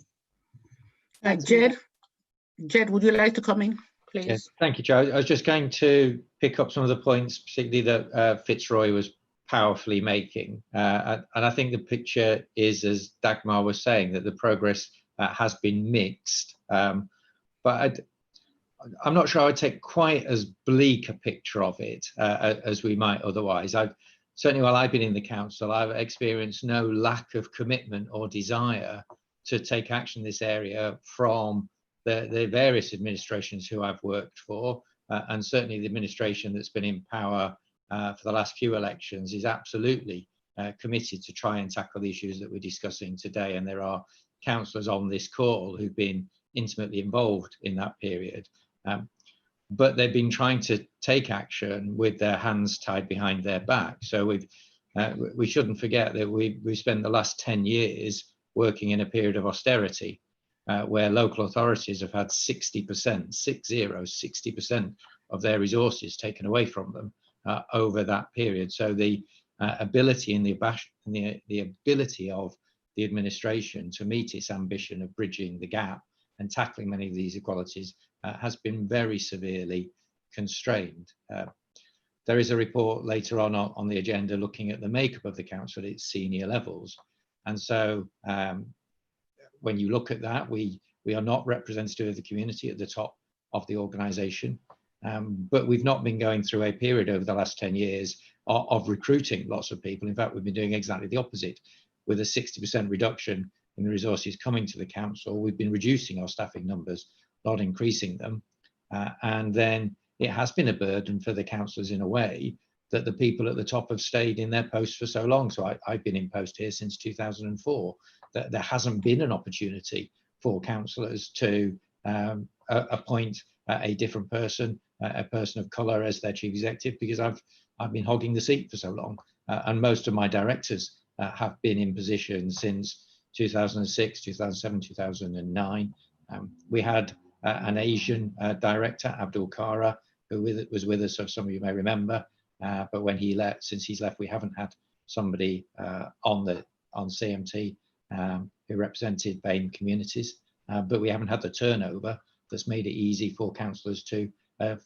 Jed, would you like to come in, please? Yes, thank you, Joe. I was just going to pick up some of the points, particularly that Fitzroy was powerfully making. And I think the picture is, as Dagmar was saying, that the progress has been mixed. But I'm not sure I would take quite as bleak a picture of it as we might otherwise. Certainly while I've been in the council, I've experienced no lack of commitment or desire to take action in this area from the various administrations who I've worked for, and certainly the administration that's been in power for the last few elections is absolutely committed to try and tackle the issues that we're discussing today. And there are councillors on this call who've been intimately involved in that period. But they've been trying to take action with their hands tied behind their back. So we shouldn't forget that we've spent the last 10 years working in a period of austerity, where local authorities have had 60% of their resources taken away from them over that period. So the ability and the ability of the administration to meet its ambition of bridging the gap and tackling many of these inequalities has been very severely constrained. There is a report later on the agenda looking at the makeup of the council at its senior levels. And so when you look at that, we are not representative of the community at the top of the organisation, but we've not been going through a period over the last 10 years of recruiting lots of people. In fact, we've been doing exactly the opposite. With a 60% reduction in the resources coming to the council, we've been reducing our staffing numbers, not increasing them. And then it has been a burden for the councillors in a way that the people at the top have stayed in their posts for so long. So I've been in post here since 2004, that there hasn't been an opportunity for councillors to appoint a different person, a person of colour as their chief executive, because I've been hogging the seat for so long. And most of my directors have been in position since 2006, 2007, 2009. We had an Asian director, Abdul Kara, who was with us, so some of you may remember. But when he left, since he's left, we haven't had somebody on CMT who represented BAME communities. But we haven't had the turnover that's made it easy for councillors to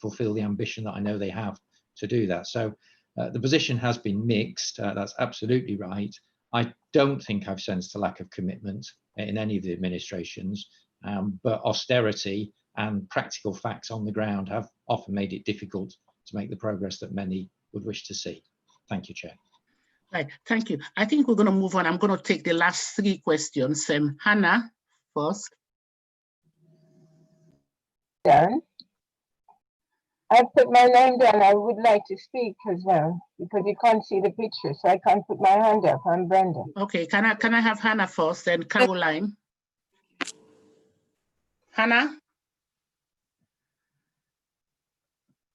fulfil the ambition that I know they have to do that. So the position has been mixed. That's absolutely right. I don't think I've sensed a lack of commitment in any of the administrations, but austerity and practical facts on the ground have often made it difficult to make the progress that many would wish to see. Thank you, Chair. Right, thank you. I think we're going to move on. I'm going to take the last three questions. Hannah first. Darren, I've put my name down. I would like to speak as well because you can't see the picture, so I can't put my hand up. I'm Brenda. Okay, can I have Hannah first, then Caroline? Hannah?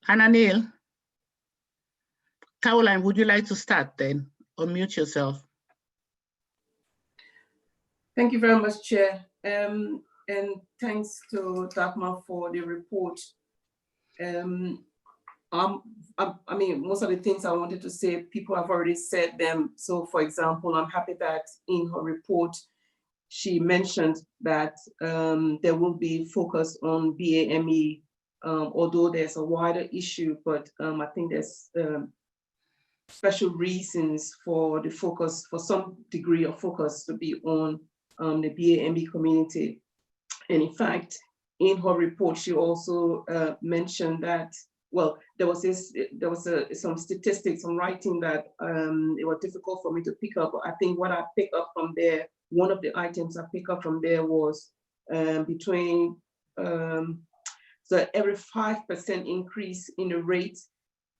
Hannah Neil? Caroline, would you like to start then? Unmute yourself. Thank you very much, Chair. And thanks to Dagmar for the report. I mean, most of the things I wanted to say, people have already said them. So for example, I'm happy that in her report, she mentioned that there will be focus on BAME, although there's a wider issue, but I think there's special reasons for the focus, for some degree of focus to be on the BAME community. And in fact, in her report, she also mentioned that, well, there was some statistics, some writing that it was difficult for me to pick up. I think what I picked up from there, one of the items I picked up from there was between, so every 5% increase in the rate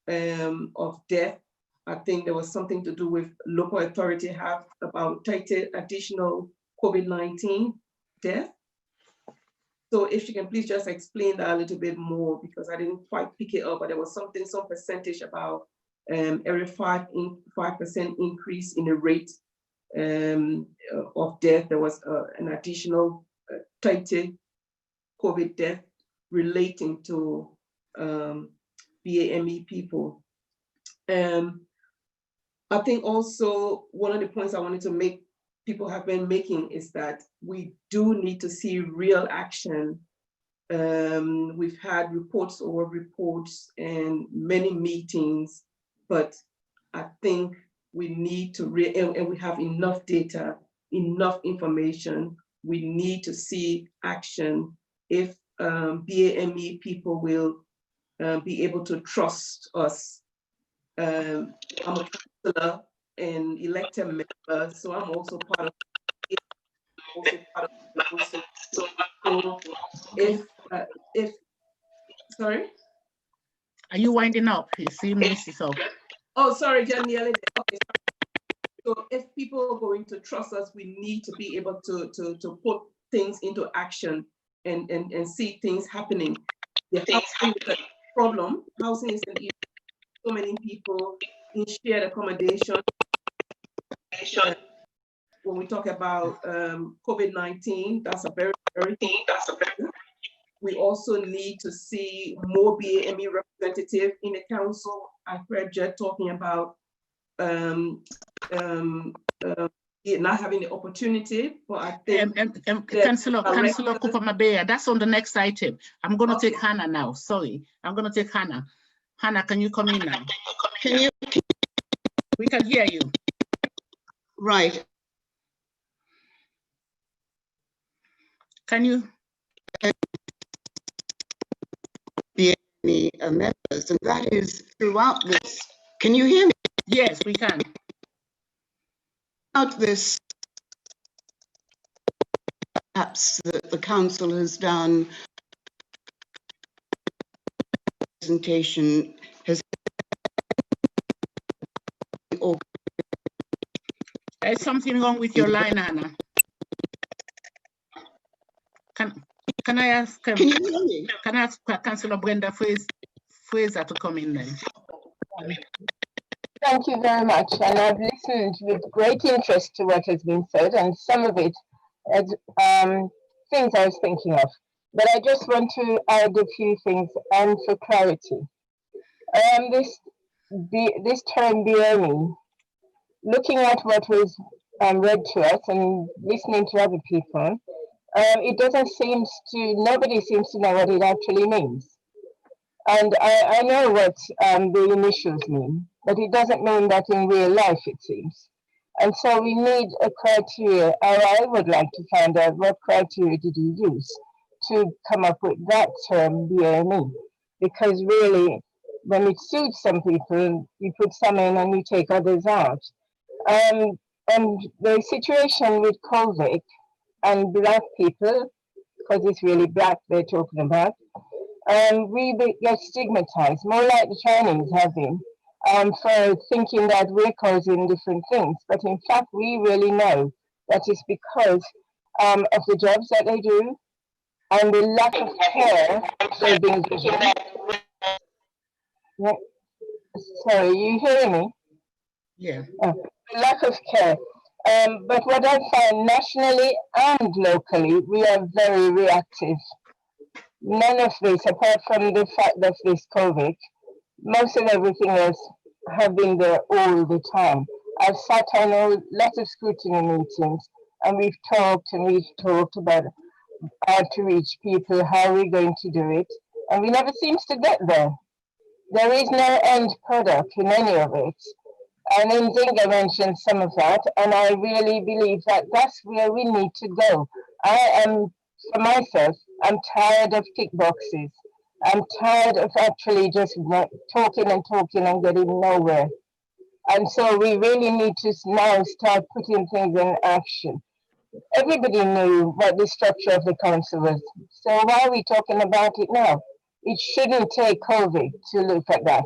of death. I think there was something to do with local authority have about 30 additional COVID-19 deaths. So if you can please just explain that a little bit more, because I didn't quite pick it up, but there was some percentage about every 5% increase in the rate of death. There was an additional 30 COVID death relating to BAME people. I think also one of the points I wanted to make, people have been making, is that we do need to see real action. We've had reports over reports and many meetings, but I think we need to, and we have enough data, enough information. We need to see action if BAME people will be able to trust us. I'm a councillor and elected member, so I'm also part of the council. So if sorry, are you winding up? You see, Mrs. O. Oh, sorry, Danielle. Okay. So if people are going to trust us, we need to be able to put things into action and see things happening. The housing is a problem. Housing is an issue. So many people in shared accommodation. When we talk about COVID-19, that's a very thing. We also need to see more BAME representative in the council. I heard Jed talking about not having the opportunity, but I think Councillor Kupamabea, that's on the next item. I'm going to take Hannah now. Sorry, I'm going to take Hannah. Hannah, can you come in now? We can hear you. Right. Can you? BAME members, and that is throughout this. Can you hear me? Yes, we can. Throughout this, perhaps the council has done presentation has. There's something wrong with your line, Hannah. Can I ask? Can you hear me? Can I ask Councillor Brenda Fraser to come in then? Thank you very much. And I've listened with great interest to what has been said, and some of it is things I was thinking of. But I just want to add a few things and for clarity. This term BAME, looking at what was read to us and listening to other people, it doesn't seem to, nobody seems to know what it actually means. And I know what the initials mean, but it doesn't mean that in real life, it seems. And so we need a criteria, or I would like to find out what criteria did you use to come up with that term BAME? Because really, when it suits some people, you put some in and you take others out. And the situation with COVID and Black people, because it's really Black they're talking about, we get stigmatized, more like the Chinese have been, for thinking that we're causing different things. But in fact, we really know that it's because of the jobs that they do and the lack of care they've been given. Yeah. Sorry, you hearing me? Yeah. Lack of care. But what I find nationally and locally, we are very reactive. None of this, apart from the fact of this COVID, most of everything else have been there all the time. I've sat on a lot of scrutiny meetings, and we've talked about how to reach people, how we're going to do it, and we never seem to get there. There is no end product in any of it. And Nzinga mentioned some of that, and I really believe that that's where we need to go. I am, for myself, I'm tired of tick boxes. I'm tired of actually just talking and getting nowhere. And so we really need to now start putting things in action. Everybody knew what the structure of the council was. So why are we talking about it now? It shouldn't take COVID to look at that.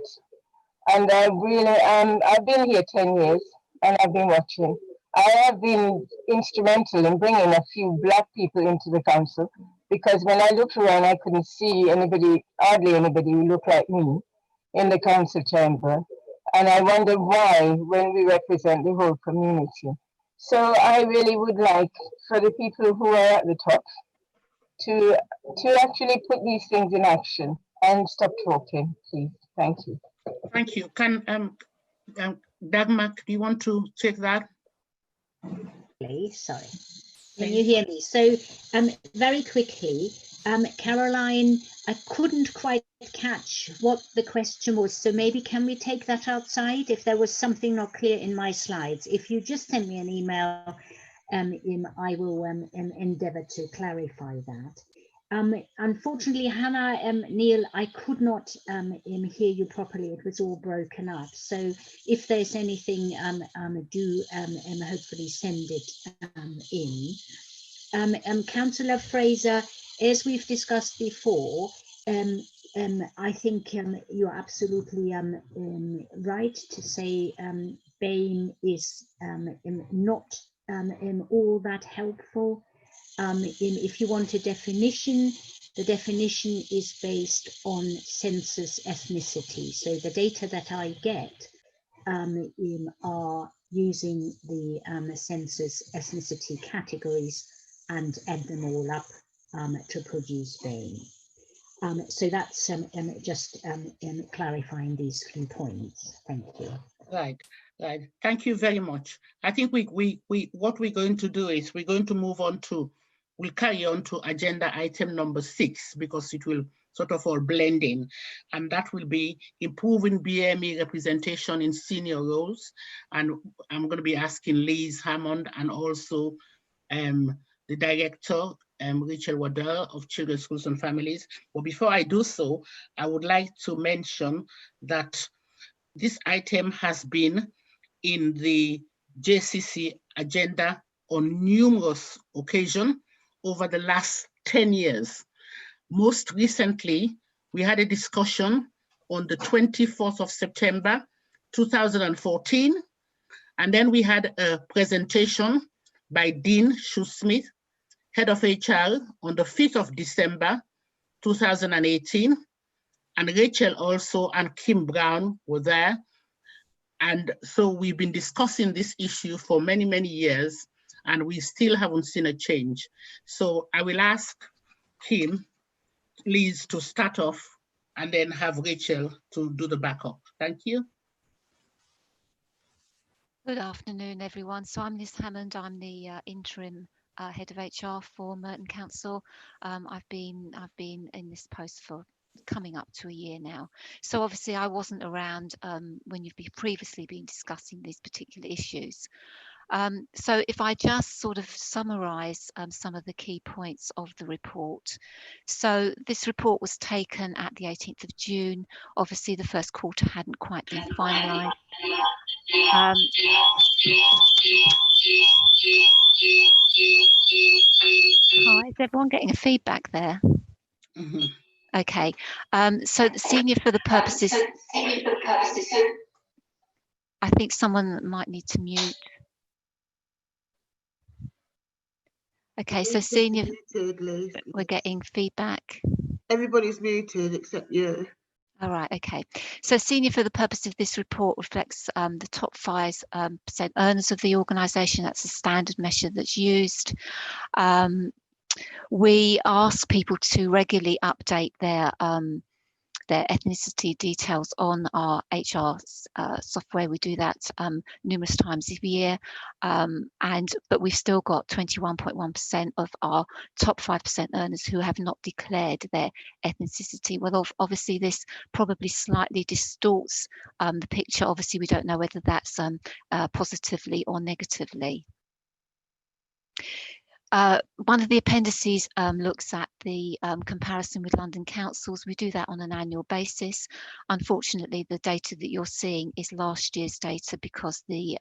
And I really, I've been here 10 years and I've been watching. I have been instrumental in bringing a few Black people into the council, because when I looked around, I couldn't see anybody, hardly anybody who looked like me in the council chamber. And I wonder why, when we represent the whole community. So I really would like for the people who are at the top to actually put these things in action and stop talking, please. Thank you. Thank you. Can Dagmar, do you want to take that? Sorry. Can you hear me? So very quickly, Caroline, I couldn't quite catch what the question was, so maybe can we take that outside if there was something not clear in my slides? If you just send me an email, I will endeavour to clarify that. Unfortunately, Hannah, Neil, I could not hear you properly. It was all broken up. So if there's anything, do hopefully send it in. Councillor Fraser, as we've discussed before, I think you're absolutely right to say BAME is not all that helpful. If you want a definition, the definition is based on census ethnicity. So the data that I get are using the census ethnicity categories and add them all up to produce BAME. So that's just clarifying these few points. Thank you. Right. Thank you very much. I think what we're going to do is we're going to move on to, we'll carry on to agenda item number 6 because it will sort of all blend in, and that will be improving BME representation in senior roles. And I'm going to be asking Liz Hammond and also the director, Rachel Waddell of Children's Schools and Families. But before I do so, I would like to mention that this item has been in the JCC agenda on numerous occasions over the last 10 years. Most recently, we had a discussion on the 24th of September, 2014, and then we had a presentation by Dean Shoesmith, Head of HR, on the 5th of December, 2018, and Rachel also and Kim Brown were there. And so we've been discussing this issue for many, many years, and we still haven't seen a change. So I will ask Kim, Liz to start off and then have Rachel to do the backup. Thank you. Good afternoon, everyone. So I'm Liz Hammond. I'm the interim head of HR for Merton Council. I've been in this post for coming up to a year now. So obviously I wasn't around when you've previously been discussing these particular issues. So if I just sort of summarise some of the key points of the report. So this report was taken at the 18th of June. Obviously the first quarter hadn't quite been finalised. Hi, is everyone getting a feedback there? Mm-hmm. Okay, so the senior for the purposes, I think someone might need to mute. Okay, so senior, we're getting feedback. Everybody's muted except you. All right, okay. So senior for the purpose of this report reflects the top 5% earners of the organisation. That's a standard measure that's used. We ask people to regularly update their ethnicity details on our HR software. We do that numerous times a year, but we've still got 21.1% of our top 5% earners who have not declared their ethnicity. Well, obviously this probably slightly distorts the picture. Obviously we don't know whether that's positively or negatively. One of the appendices looks at the comparison with London councils. We do that on an annual basis. Unfortunately, the data that you're seeing is last year's data because the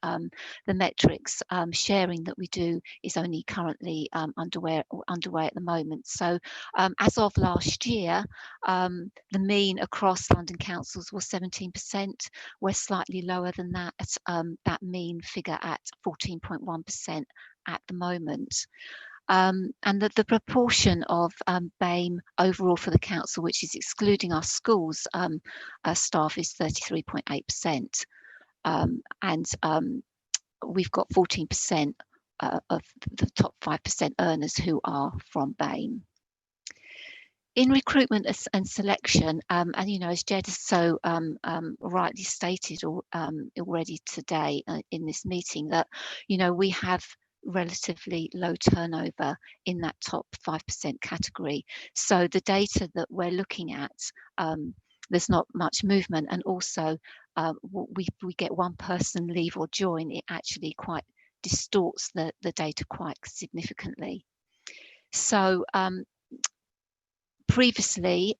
metrics sharing that we do is only currently underway at the moment. So as of last year, the mean across London councils was 17%. We're slightly lower than that, that mean figure at 14.1% at the moment. And the proportion of BAME overall for the council, which is excluding our schools staff, is 33.8%. And we've got 14% of the top 5% earners who are from BAME. In recruitment and selection, and as Jed has so rightly stated already today in this meeting, that we have relatively low turnover in that top 5% category. So the data that we're looking at, there's not much movement, and also we get one person leave or join, it actually quite distorts the data quite significantly. So previously,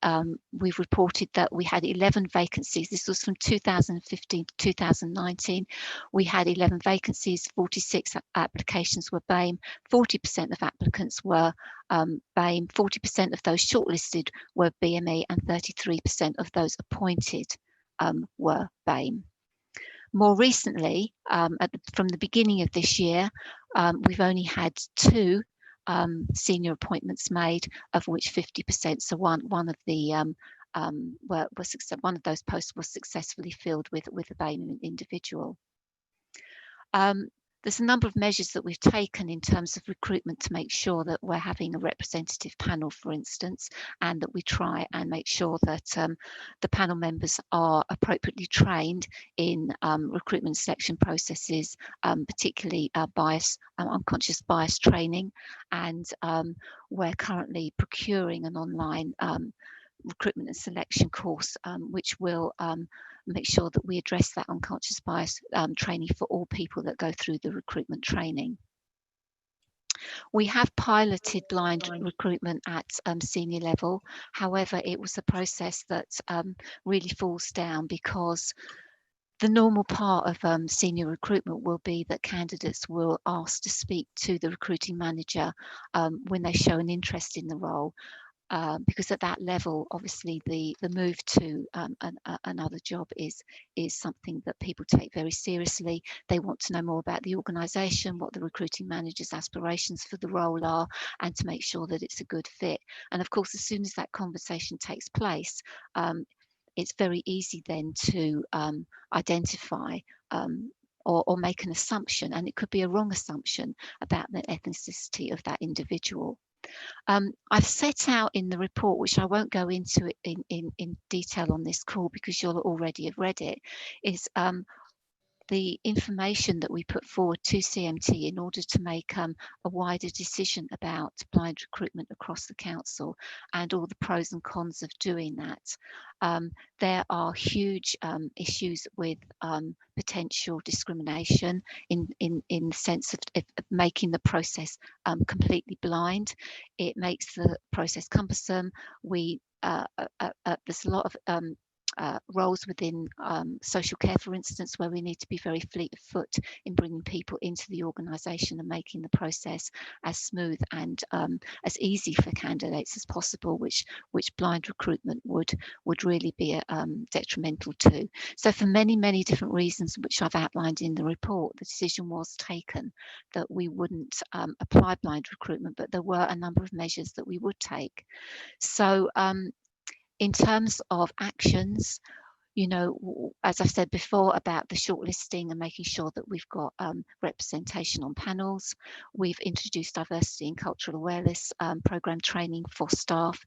we've reported that we had 11 vacancies. This was from 2015 to 2019. We had 11 vacancies, 46 applications were BAME, 40% of applicants were BAME, 40% of those shortlisted were BME, and 33% of those appointed were BAME. More recently, from the beginning of this year, we've only had 2 senior appointments made, of which 50%. So one of those posts was successfully filled with a BAME individual. There's a number of measures that we've taken in terms of recruitment to make sure that we're having a representative panel, for instance, and that we try and make sure that the panel members are appropriately trained in recruitment selection processes, particularly unconscious bias training. And we're currently procuring an online recruitment and selection course, which will make sure that we address that unconscious bias training for all people that go through the recruitment training. We have piloted blind recruitment at senior level. However, it was a process that really falls down, because the normal part of senior recruitment will be that candidates will ask to speak to the recruiting manager when they show an interest in the role. Because at that level, obviously, the move to another job is something that people take very seriously. They want to know more about the organisation, what the recruiting manager's aspirations for the role are, and to make sure that it's a good fit. And of course, as soon as that conversation takes place, it's very easy then to identify or make an assumption, and it could be a wrong assumption about the ethnicity of that individual. I've set out in the report, which I won't go into in detail on this call because you'll already have read it, is the information that we put forward to CMT in order to make a wider decision about blind recruitment across the council, and all the pros and cons of doing that. There are huge issues with potential discrimination in the sense of making the process completely blind. It makes the process cumbersome. There's a lot of roles within social care, for instance, where we need to be very fleet of foot in bringing people into the organisation and making the process as smooth and as easy for candidates as possible, which blind recruitment would really be detrimental to. So for many different reasons, which I've outlined in the report, the decision was taken that we wouldn't apply blind recruitment, but there were a number of measures that we would take. So in terms of actions, you know, as I've said before about the shortlisting and making sure that we've got representation on panels, we've introduced diversity and cultural awareness programme training for staff.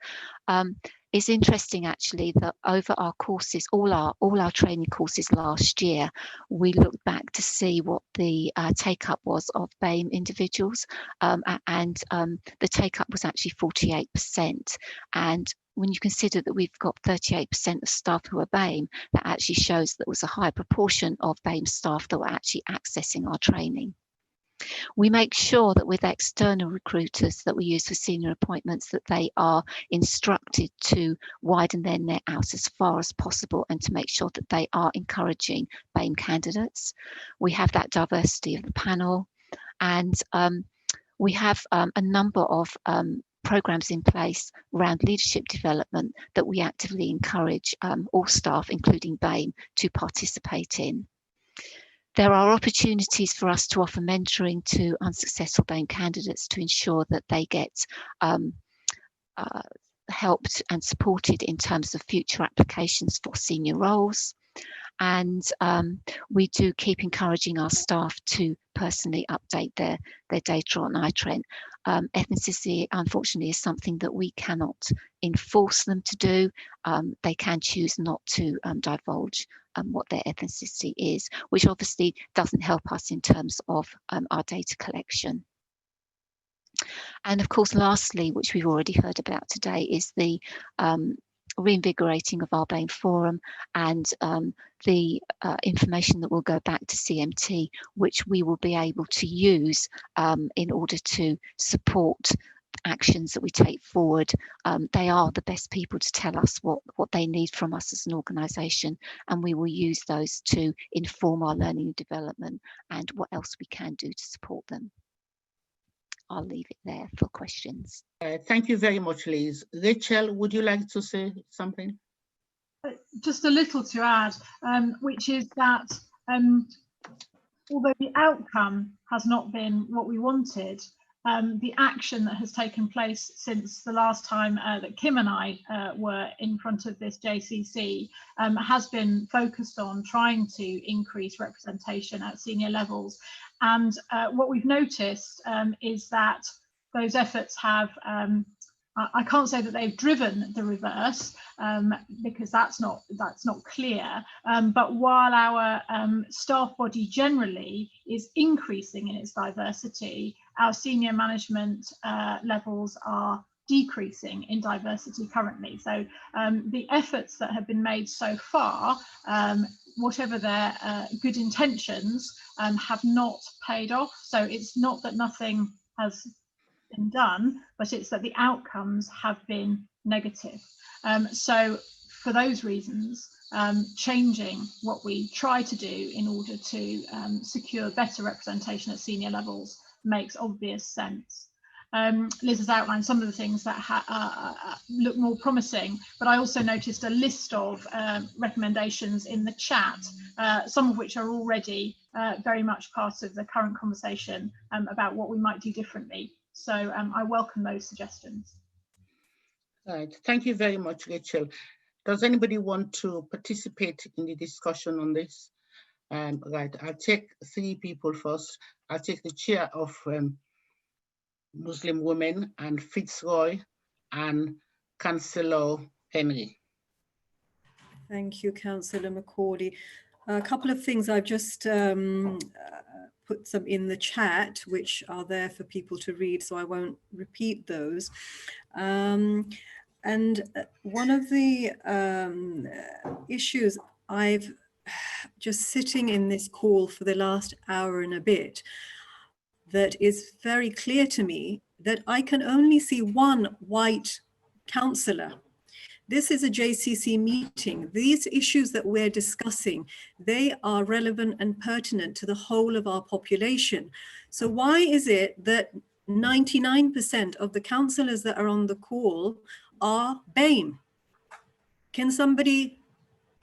It's interesting actually that over our courses, all our training courses last year, we looked back to see what the take up was of BAME individuals, and the take up was actually 48%. And when you consider that we've got 38% of staff who are BAME, that actually shows that there was a high proportion of BAME staff that were actually accessing our training. We make sure that with external recruiters that we use for senior appointments, that they are instructed to widen their net out as far as possible and to make sure that they are encouraging BAME candidates. We have that diversity of the panel, and we have a number of programmes in place around leadership development that we actively encourage all staff, including BAME, to participate in. There are opportunities for us to offer mentoring to unsuccessful BAME candidates to ensure that they get helped and supported in terms of future applications for senior roles. And we do keep encouraging our staff to personally update their data on iTrent. Ethnicity, unfortunately, is something that we cannot enforce them to do. They can choose not to divulge what their ethnicity is, which obviously doesn't help us in terms of our data collection. And of course, lastly, which we've already heard about today, is the reinvigorating of our BAME forum and the information that will go back to CMT, which we will be able to use in order to support actions that we take forward. They are the best people to tell us what they need from us as an organisation, and we will use those to inform our learning and development and what else we can do to support them. I'll leave it there for questions. Thank you very much, Liz. Rachel, would you like to say something? Just a little to add, which is that although the outcome has not been what we wanted, the action that has taken place since the last time that Kim and I were in front of this JCC has been focused on trying to increase representation at senior levels. And what we've noticed is that those efforts have, I can't say that they've driven the reverse because that's not clear. But while our staff body generally is increasing in its diversity, our senior management levels are decreasing in diversity currently. So the efforts that have been made so far, whatever their good intentions, have not paid off. So it's not that nothing has been done, but it's that the outcomes have been negative. So for those reasons, changing what we try to do in order to secure better representation at senior levels makes obvious sense. Liz has outlined some of the things that look more promising, but I also noticed a list of recommendations in the chat, some of which are already very much part of the current conversation about what we might do differently. So I welcome those suggestions. Right, thank you very much, Rachel. Does anybody want to participate in the discussion on this? Right, I'll take 3 people first. I'll take the chair of Muslim Women and Fitzroy and Councillor Henry. Thank you, Councillor McCauley. A couple of things I've just put some in the chat, which are there for people to read, so I won't repeat those. And one of the issues I've just sitting in this call for the last hour and a bit, that is very clear to me, that I can only see one white councillor. This is a JCC meeting. These issues that we're discussing, they are relevant and pertinent to the whole of our population. So why is it that 99% of the councillors that are on the call are BAME? Can somebody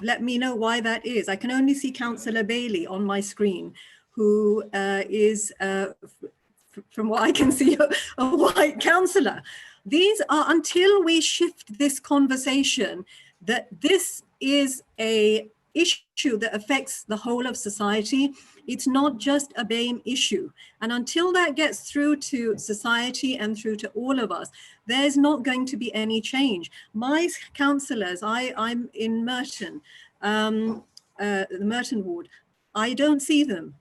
let me know why that is? I can only see Councillor Bailey on my screen, who is, from what I can see, a white councillor. These are, until we shift this conversation, that this is a issue that affects the whole of society. It's not just a BAME issue. And until that gets through to society and through to all of us, there's not going to be any change. My councillors, I'm in Merton, the Merton ward, I don't see them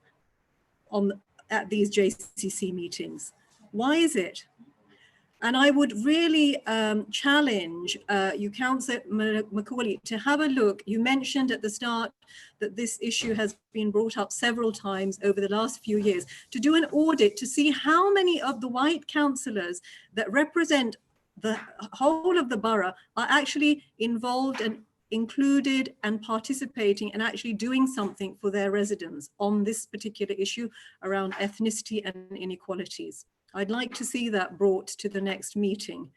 at these JCC meetings. Why is it? And I would really challenge you, Councillor McCauley, to have a look. You mentioned at the start that this issue has been brought up several times over the last few years, to do an audit to see how many of the white councillors that represent the whole of the borough are actually involved and included and participating and actually doing something for their residents on this particular issue around ethnicity and inequalities. I'd like to see that brought to the next meeting.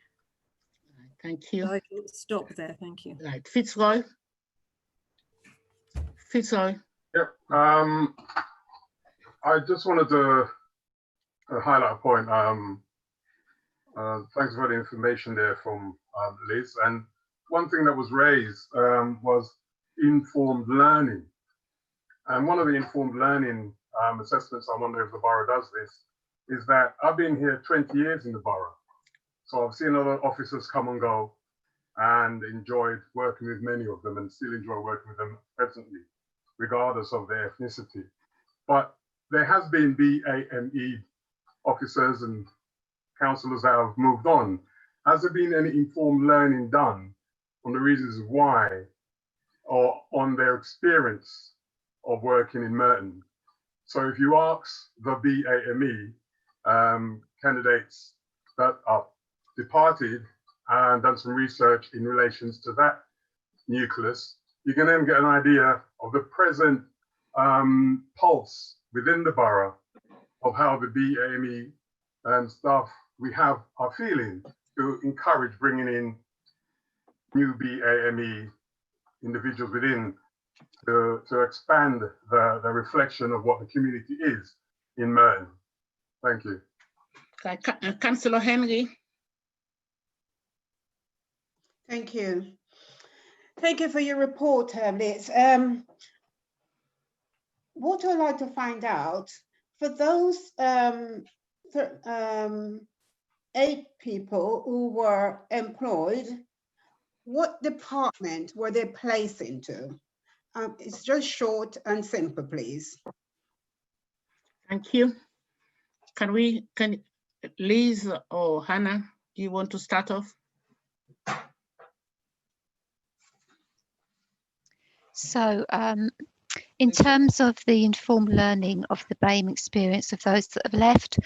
Thank you. So I will stop there. Thank you. Right, Fitzroy. Fitzroy. Yep. I just wanted to highlight a point. Thanks for the information there from Liz. And one thing that was raised was informed learning. And one of the informed learning assessments, I wonder if the borough does this, is that I've been here 20 years in the borough. So I've seen other officers come and go and enjoyed working with many of them and still enjoy working with them presently. regardless of their ethnicity. But there has been BAME officers and councillors that have moved on. Has there been any informed learning done on the reasons why, or on their experience of working in Merton? So if you ask the BAME candidates that are departed and done some research in relations to that nucleus, you can then get an idea of the present pulse within the borough of how the BAME and staff we have are feeling to encourage bringing in new BAME individuals within to expand the reflection of what the community is in Merton. Thank you. Councillor Henry. Thank you. Thank you for your report, Liz. What I'd like to find out, for those 8 people who were employed, what department were they placed into? It's just short and simple, please. Thank you. Can Liz or Hannah, do you want to start off? So in terms of the informed learning of the BAME experience of those that have left,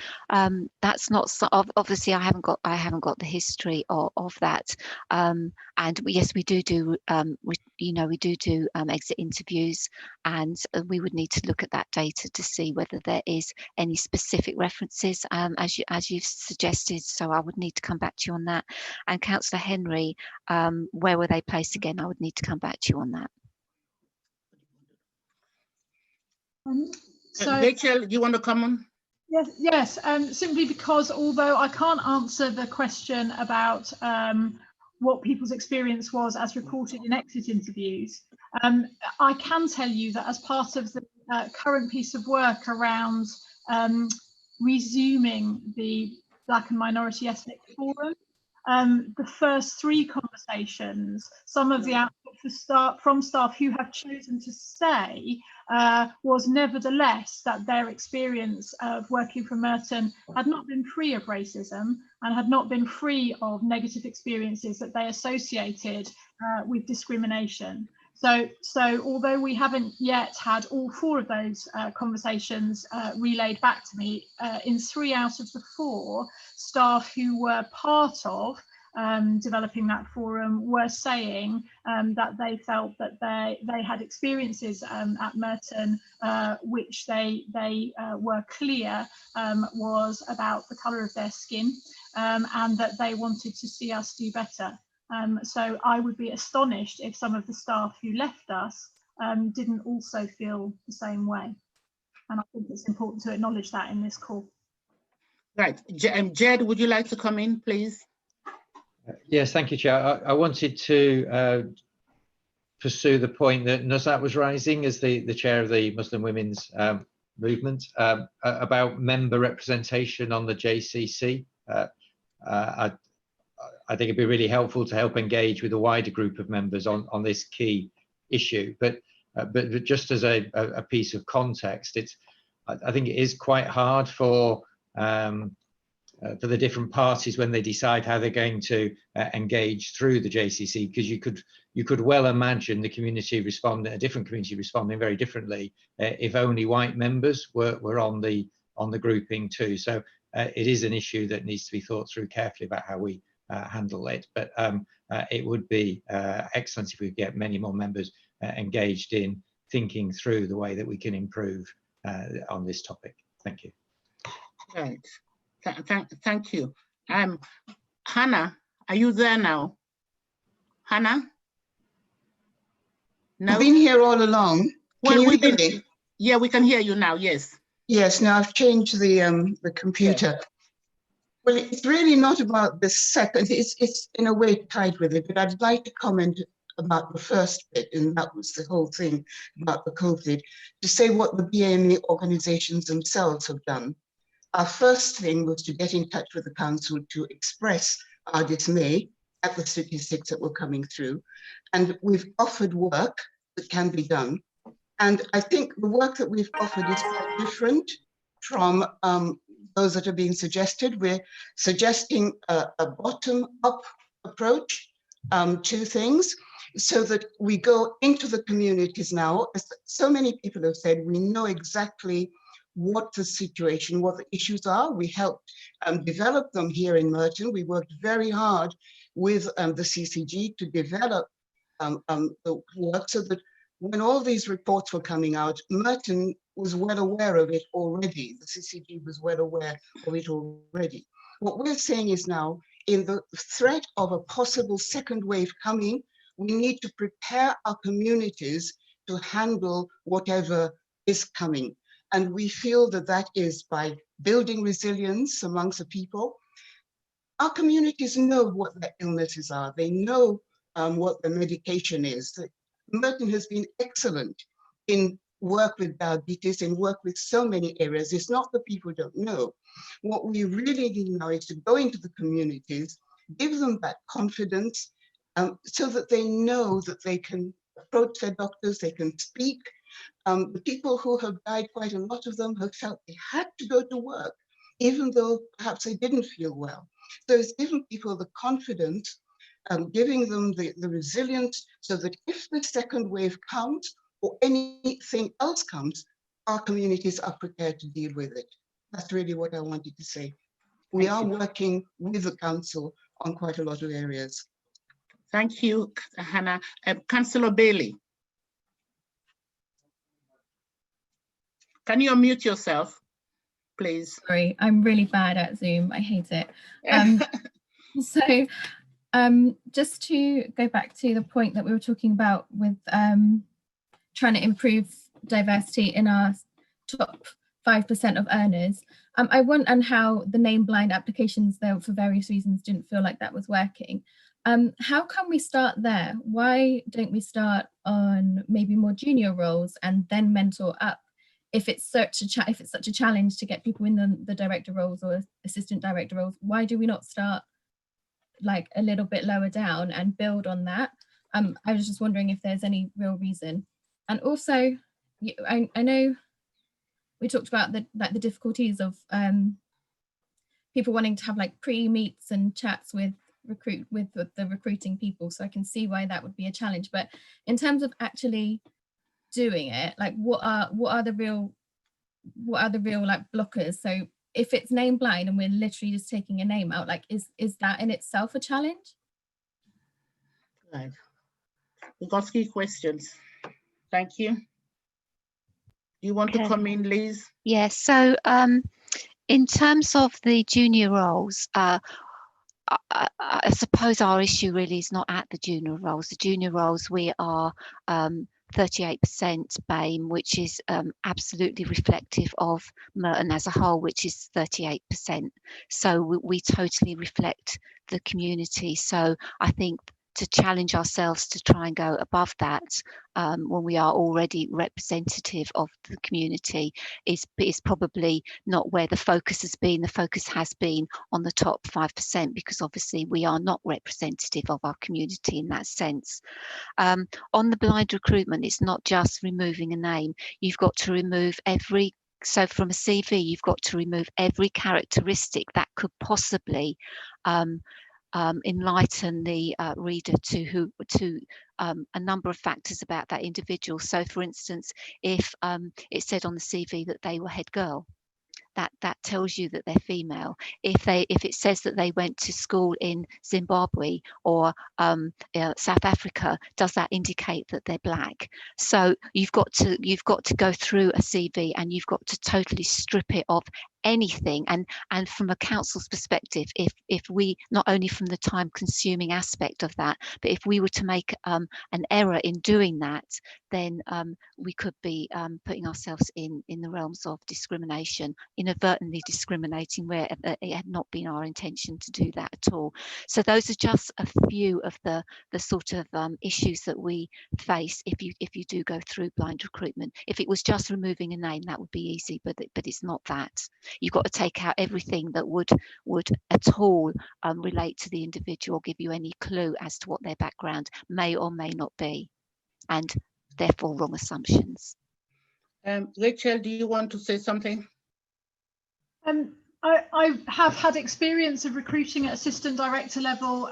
that's not obviously I haven't got the history of that. And yes, we do exit interviews, and we would need to look at that data to see whether there is any specific references as you've suggested. So I would need to come back to you on that. And Councillor Henry, where were they placed again? I would need to come back to you on that. So, Rachel, do you want to come on? Yes. Simply because although I can't answer the question about what people's experience was as reported in exit interviews, I can tell you that as part of the current piece of work around resuming the Black and Minority Ethnic Forum, the first 3 conversations, some of the output from staff who have chosen to stay was nevertheless that their experience of working for Merton had not been free of racism and had not been free of negative experiences that they associated with discrimination. So although we haven't yet had all 4 of those conversations relayed back to me, in 3 out of the 4, staff who were part of developing that forum were saying that they felt that they had experiences at Merton which they were clear was about the colour of their skin, and that they wanted to see us do better. So I would be astonished if some of the staff who left us didn't also feel the same way. And I think it's important to acknowledge that in this call. Right. Jed, would you like to come in, please? Yes, thank you, Chair. I wanted to pursue the point that Nuzhat was raising as the chair of the Muslim Women's Movement about member representation on the JCC. I think it'd be really helpful to help engage with a wider group of members on this key issue. But just as a piece of context, I think it is quite hard for the different parties when they decide how they're going to engage through the JCC, because you could well imagine the community responding, a different community responding very differently if only white members were on the grouping too. So it is an issue that needs to be thought through carefully about how we handle it. But it would be excellent if we get many more members engaged in thinking through the way that we can improve on this topic. Thank you. Right. Thank you. Hannah, are you there now? Hannah? No? I've been here all along. Can you hear me? Yeah, we can hear you now, yes. Yes, now I've changed the computer. Yes. Well, it's really not about the second, it's in a way tied with it, but I'd like to comment about the first bit, and that was the whole thing about the COVID, to say what the BAME organizations themselves have done. Our first thing was to get in touch with the council to express our dismay at the statistics that were coming through. And we've offered work that can be done. And I think the work that we've offered is quite different from those that are being suggested. We're suggesting a bottom-up approach to things, so that we go into the communities now. As so many people have said, we know exactly what the situation, what the issues are. We helped develop them here in Merton. We worked very hard with the CCG to develop the work, so that when all these reports were coming out, Merton was well aware of it already. The CCG was well aware of it already. What we're saying is now, in the threat of a possible second wave coming, we need to prepare our communities to handle whatever is coming. And we feel that that is by building resilience amongst the people. Our communities know what their illnesses are. They know what the medication is. Merton has been excellent in work with diabetes, in work with so many areas. It's not that people don't know. What we really need now is to go into the communities, give them that confidence, so that they know that they can approach their doctors, they can speak. The people who have died, quite a lot of them have felt they had to go to work, even though perhaps they didn't feel well. So it's giving people the confidence, giving them the resilience, so that if the second wave comes or anything else comes, our communities are prepared to deal with it. That's really what I wanted to say. We are working with the council on quite a lot of areas. Thank you, Hannah. Councillor Bailey. Can you unmute yourself, please? Sorry, I'm really bad at Zoom. I hate it. Just to go back to the point that we were talking about with trying to improve diversity in our top 5% of earners, I wonder how the name blind applications, though, for various reasons, didn't feel like that was working. How can we start there? Why don't we start on maybe more junior roles and then mentor up? If it's such a challenge to get people in the director roles or assistant director roles, why do we not start like a little bit lower down and build on that? I was just wondering if there's any real reason. And also, I know we talked about the difficulties of people wanting to have like pre-meets and chats with the recruiting people. So I can see why that would be a challenge. But in terms of actually doing it, like what are the real like blockers? So if it's name blind and we're literally just taking a name out, like is that in itself a challenge? Right. We've got 3 questions. Thank you. You want to come in, Liz? Yes. So in terms of the junior roles, I suppose our issue really is not at the junior roles. The junior roles, we are 38% BAME, which is absolutely reflective of Merton as a whole, which is 38%. So we totally reflect the community. So I think to challenge ourselves to try and go above that when we are already representative of the community is probably not where the focus has been. The focus has been on the top 5%, because obviously we are not representative of our community in that sense. On the blind recruitment, it's not just removing a name. You've got to remove so from a CV, you've got to remove every characteristic that could possibly enlighten the reader to a number of factors about that individual. So for instance, if it said on the CV that they were head girl, that tells you that they're female. If it says that they went to school in Zimbabwe or South Africa, does that indicate that they're black? So you've got to go through a CV and you've got to totally strip it of anything. And from a council's perspective, if we, not only from the time consuming aspect of that, but if we were to make an error in doing that, then we could be putting ourselves in the realms of discrimination, inadvertently discriminating where it had not been our intention to do that at all. So those are just a few of the sort of issues that we face if you do go through blind recruitment. If it was just removing a name, that would be easy, but it's not that. You've got to take out everything that would at all relate to the individual, give you any clue as to what their background may or may not be, and therefore wrong assumptions. Rachel, do you want to say something? I have had experience of recruiting at assistant director level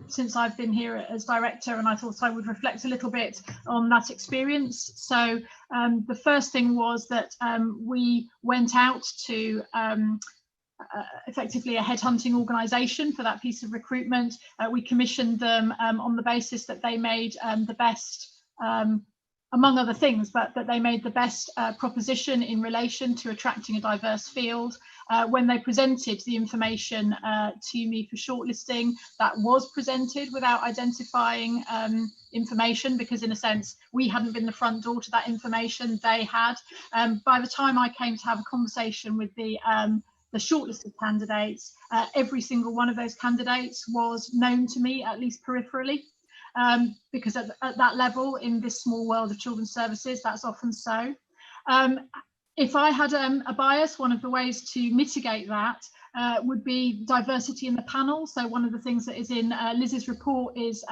since I've been here as director, and I thought I would reflect a little bit on that experience. So the first thing was that we went out to effectively a headhunting organisation for that piece of recruitment. We commissioned them on the basis that they made the best, among other things, but that they made the best proposition in relation to attracting a diverse field. When they presented the information to me for shortlisting, that was presented without identifying information, because in a sense, we hadn't been the front door to that information, they had. By the time I came to have a conversation with the shortlisted candidates, every single one of those candidates was known to me, at least peripherally. Because at that level, in this small world of children's services, that's often so. If I had a bias, one of the ways to mitigate that would be diversity in the panel. So one of the things that is in Liz's report is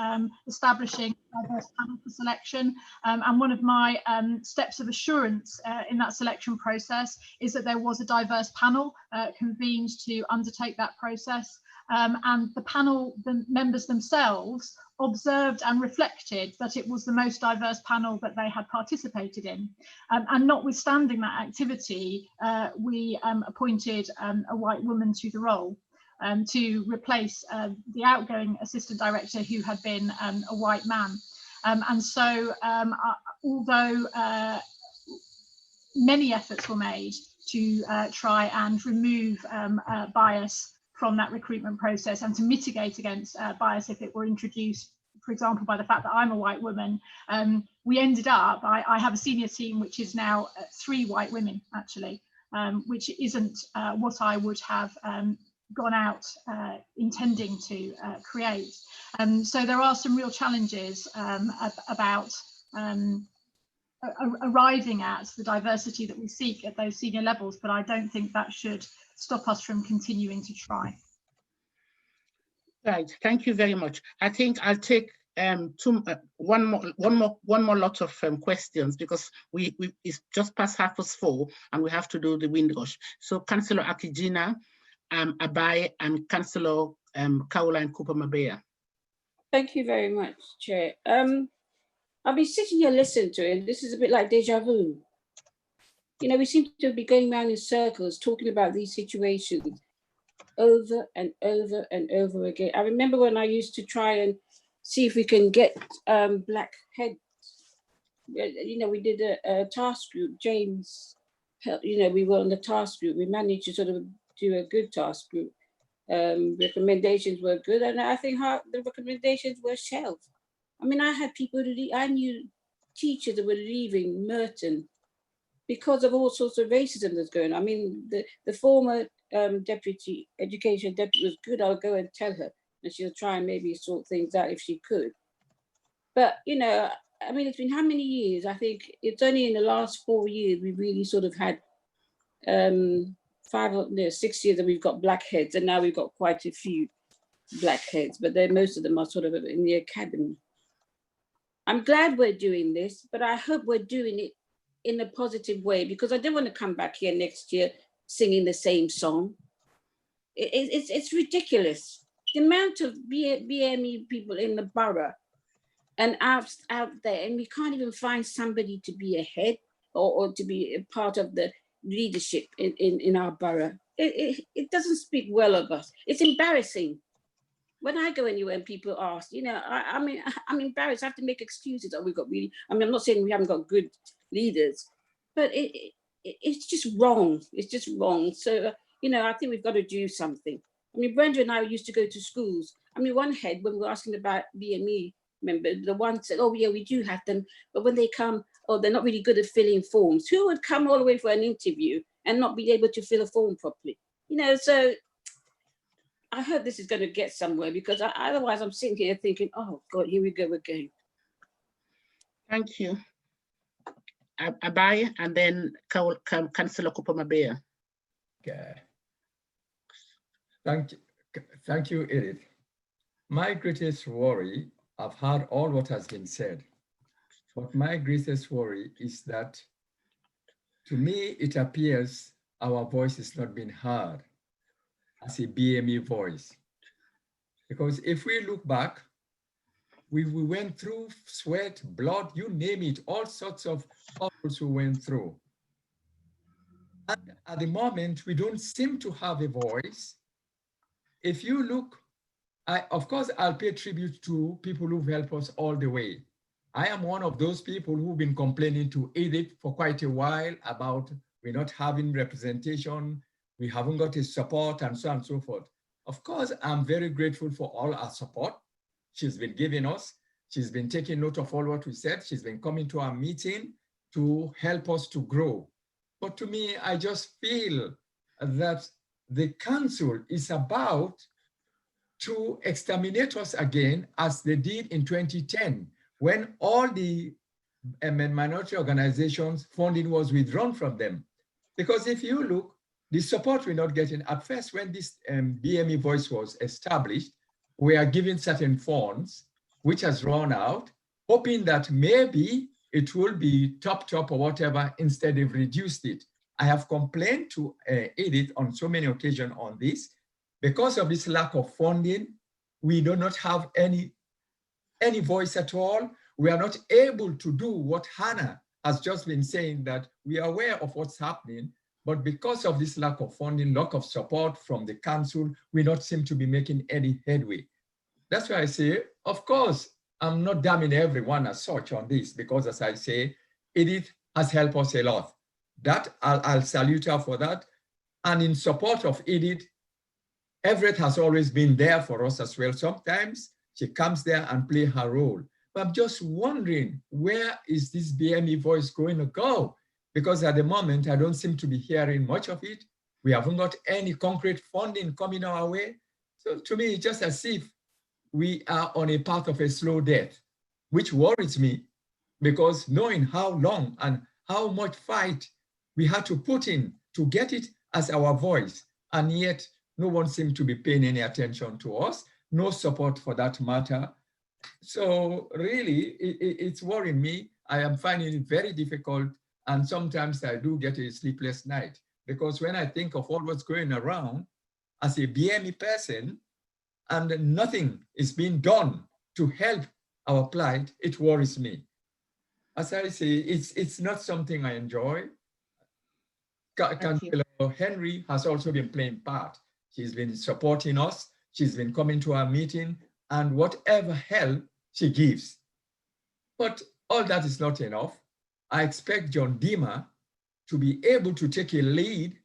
establishing a diverse panel for selection. And one of my steps of assurance in that selection process is that there was a diverse panel convened to undertake that process. And the panel, the members themselves, observed and reflected that it was the most diverse panel that they had participated in. And notwithstanding that activity, we appointed a white woman to the role to replace the outgoing assistant director, who had been a white man. And so although many efforts were made to try and remove bias from that recruitment process and to mitigate against bias if it were introduced, for example, by the fact that I'm a white woman, we ended up, I have a senior team which is now 3 white women, actually, which isn't what I would have gone out intending to create. So there are some real challenges about arriving at the diversity that we seek at those senior levels, but I don't think that should stop us from continuing to try. Right, thank you very much. I think I'll take one more lot of questions, because it's just past 4:30 and we have to do the Windrush. So Councillor Akijina, Abai, and Councillor Caroline Cooper-Mabea. Thank you very much, Chair. I've been sitting here listening to it, and this is a bit like deja vu. You know, we seem to be going around in circles talking about these situations over and over and over again. I remember when I used to try and see if we can get black heads. You know, we did a task group, James, you know, we were on the task group. We managed to sort of do a good task group. Recommendations were good, and I think the recommendations were shelved. I mean, I had people, I knew teachers that were leaving Merton because of all sorts of racism that's going on. I mean, the former deputy education deputy was good. I'll go and tell her, and she'll try and maybe sort things out if she could. But, you know, I mean, it's been how many years? I think it's only in the last 4 years we've really sort of had 6 years that we've got black heads, and now we've got quite a few black heads, but most of them are sort of in the academy. I'm glad we're doing this, but I hope we're doing it in a positive way, because I don't want to come back here next year singing the same song. It's ridiculous. The amount of BME people in the borough and out there, and we can't even find somebody to be a head or to be a part of the leadership in our borough. It doesn't speak well of us. It's embarrassing. When I go anywhere and people ask, you know, I'm embarrassed. I have to make excuses. Oh, we've got really, I mean, I'm not saying we haven't got good leaders, but it's just wrong. It's just wrong. So, you know, I think we've got to do something. I mean, Brenda and I used to go to schools. I mean, one head, when we were asking about BME members, the one said, oh, yeah, we do have them. But when they come, oh, they're not really good at filling forms. Who would come all the way for an interview and not be able to fill a form properly? You know, so I hope this is going to get somewhere, because otherwise I'm sitting here thinking, oh, God, here we go again. Thank you. Abai, and then Councillor Cooper-Mabea. Okay. Thank you, Edith. My greatest worry, I've heard all what has been said, but my greatest worry is that To me, it appears our voice is not being heard as a BME voice. Because if we look back, we went through sweat, blood, you name it, all sorts of troubles we went through. And at the moment, we don't seem to have a voice. If you look, of course, I'll pay tribute to people who've helped us all the way. I am one of those people who've been complaining to Edith for quite a while about we're not having representation, we haven't got his support, and so on and so forth. Of course, I'm very grateful for all our support she's been giving us. She's been taking note of all what we said. She's been coming to our meeting to help us to grow. But to me, I just feel that the council is about to exterminate us again, as they did in 2010, when all the minority organizations funding was withdrawn from them. Because if you look, the support we're not getting at first, when this BME voice was established, we are given certain funds, which has run out, hoping that maybe it will be top or whatever. Instead, they've reduced it. I have complained to Edith on so many occasions on this. Because of this lack of funding, we do not have any voice at all. We are not able to do what Hannah has just been saying, that we are aware of what's happening, but because of this lack of funding, lack of support from the council, we don't seem to be making any headway. That's why I say, of course, I'm not damning everyone as such on this, because as I say, Edith has helped us a lot. That I'll salute her for that. And in support of Edith, Everett has always been there for us as well. Sometimes she comes there and play her role. But I'm just wondering, where is this BME voice going to go? Because at the moment, I don't seem to be hearing much of it. We haven't got any concrete funding coming our way. So to me, it's just as if we are on a path of a slow death, which worries me, because knowing how long and how much fight we had to put in to get it as our voice, and yet no one seemed to be paying any attention to us, no support for that matter. So really, it's worrying me. I am finding it very difficult, and sometimes I do get a sleepless night, because when I think of all what's going around as a BME person, and nothing is being done to help our plight, it worries me. As I say, it's not something I enjoy. Councillor Henry has also been playing part. She's been supporting us. She's been coming to our meeting, and whatever help she gives. But all that is not enough. I expect John Dima to be able to take a lead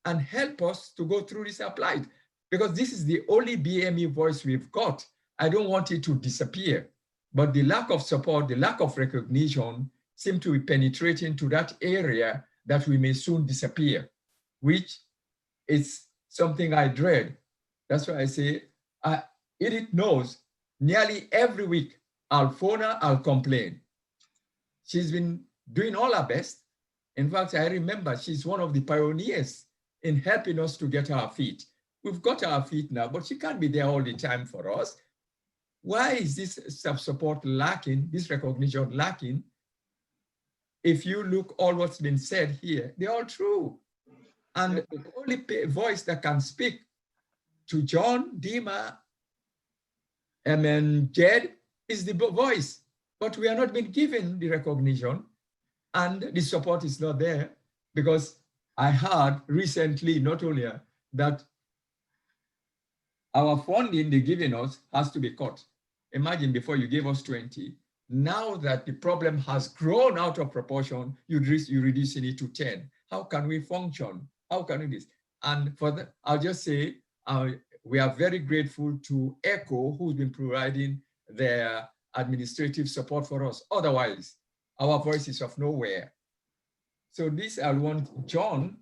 and help us to go through this applied, because this is the only BME voice we've got. I don't want it to disappear, but the lack of support, the lack of recognition seem to be penetrating to that area that we may soon disappear, which is something I dread. That's why I say, Edith knows nearly every week I'll phone her, I'll complain. She's been doing all her best. In fact, I remember she's one of the pioneers in helping us to get our feet. We've got our feet now, but she can't be there all the time for us. Why is this support lacking, this recognition lacking? If you look all what's been said here, they're all true. And the only voice that can speak to John, Dima, and then Jed is the voice, but we are not being given the recognition, and the support is not there, because I heard recently, not only that our funding they're giving us has to be cut. Imagine before you gave us 20. Now that the problem has grown out of proportion, you're reducing it to 10. How can we function? How can we do this? And for that, I'll just say, we are very grateful to ECHO, who's been providing their administrative support for us. Otherwise, our voice is of nowhere. So this, I want John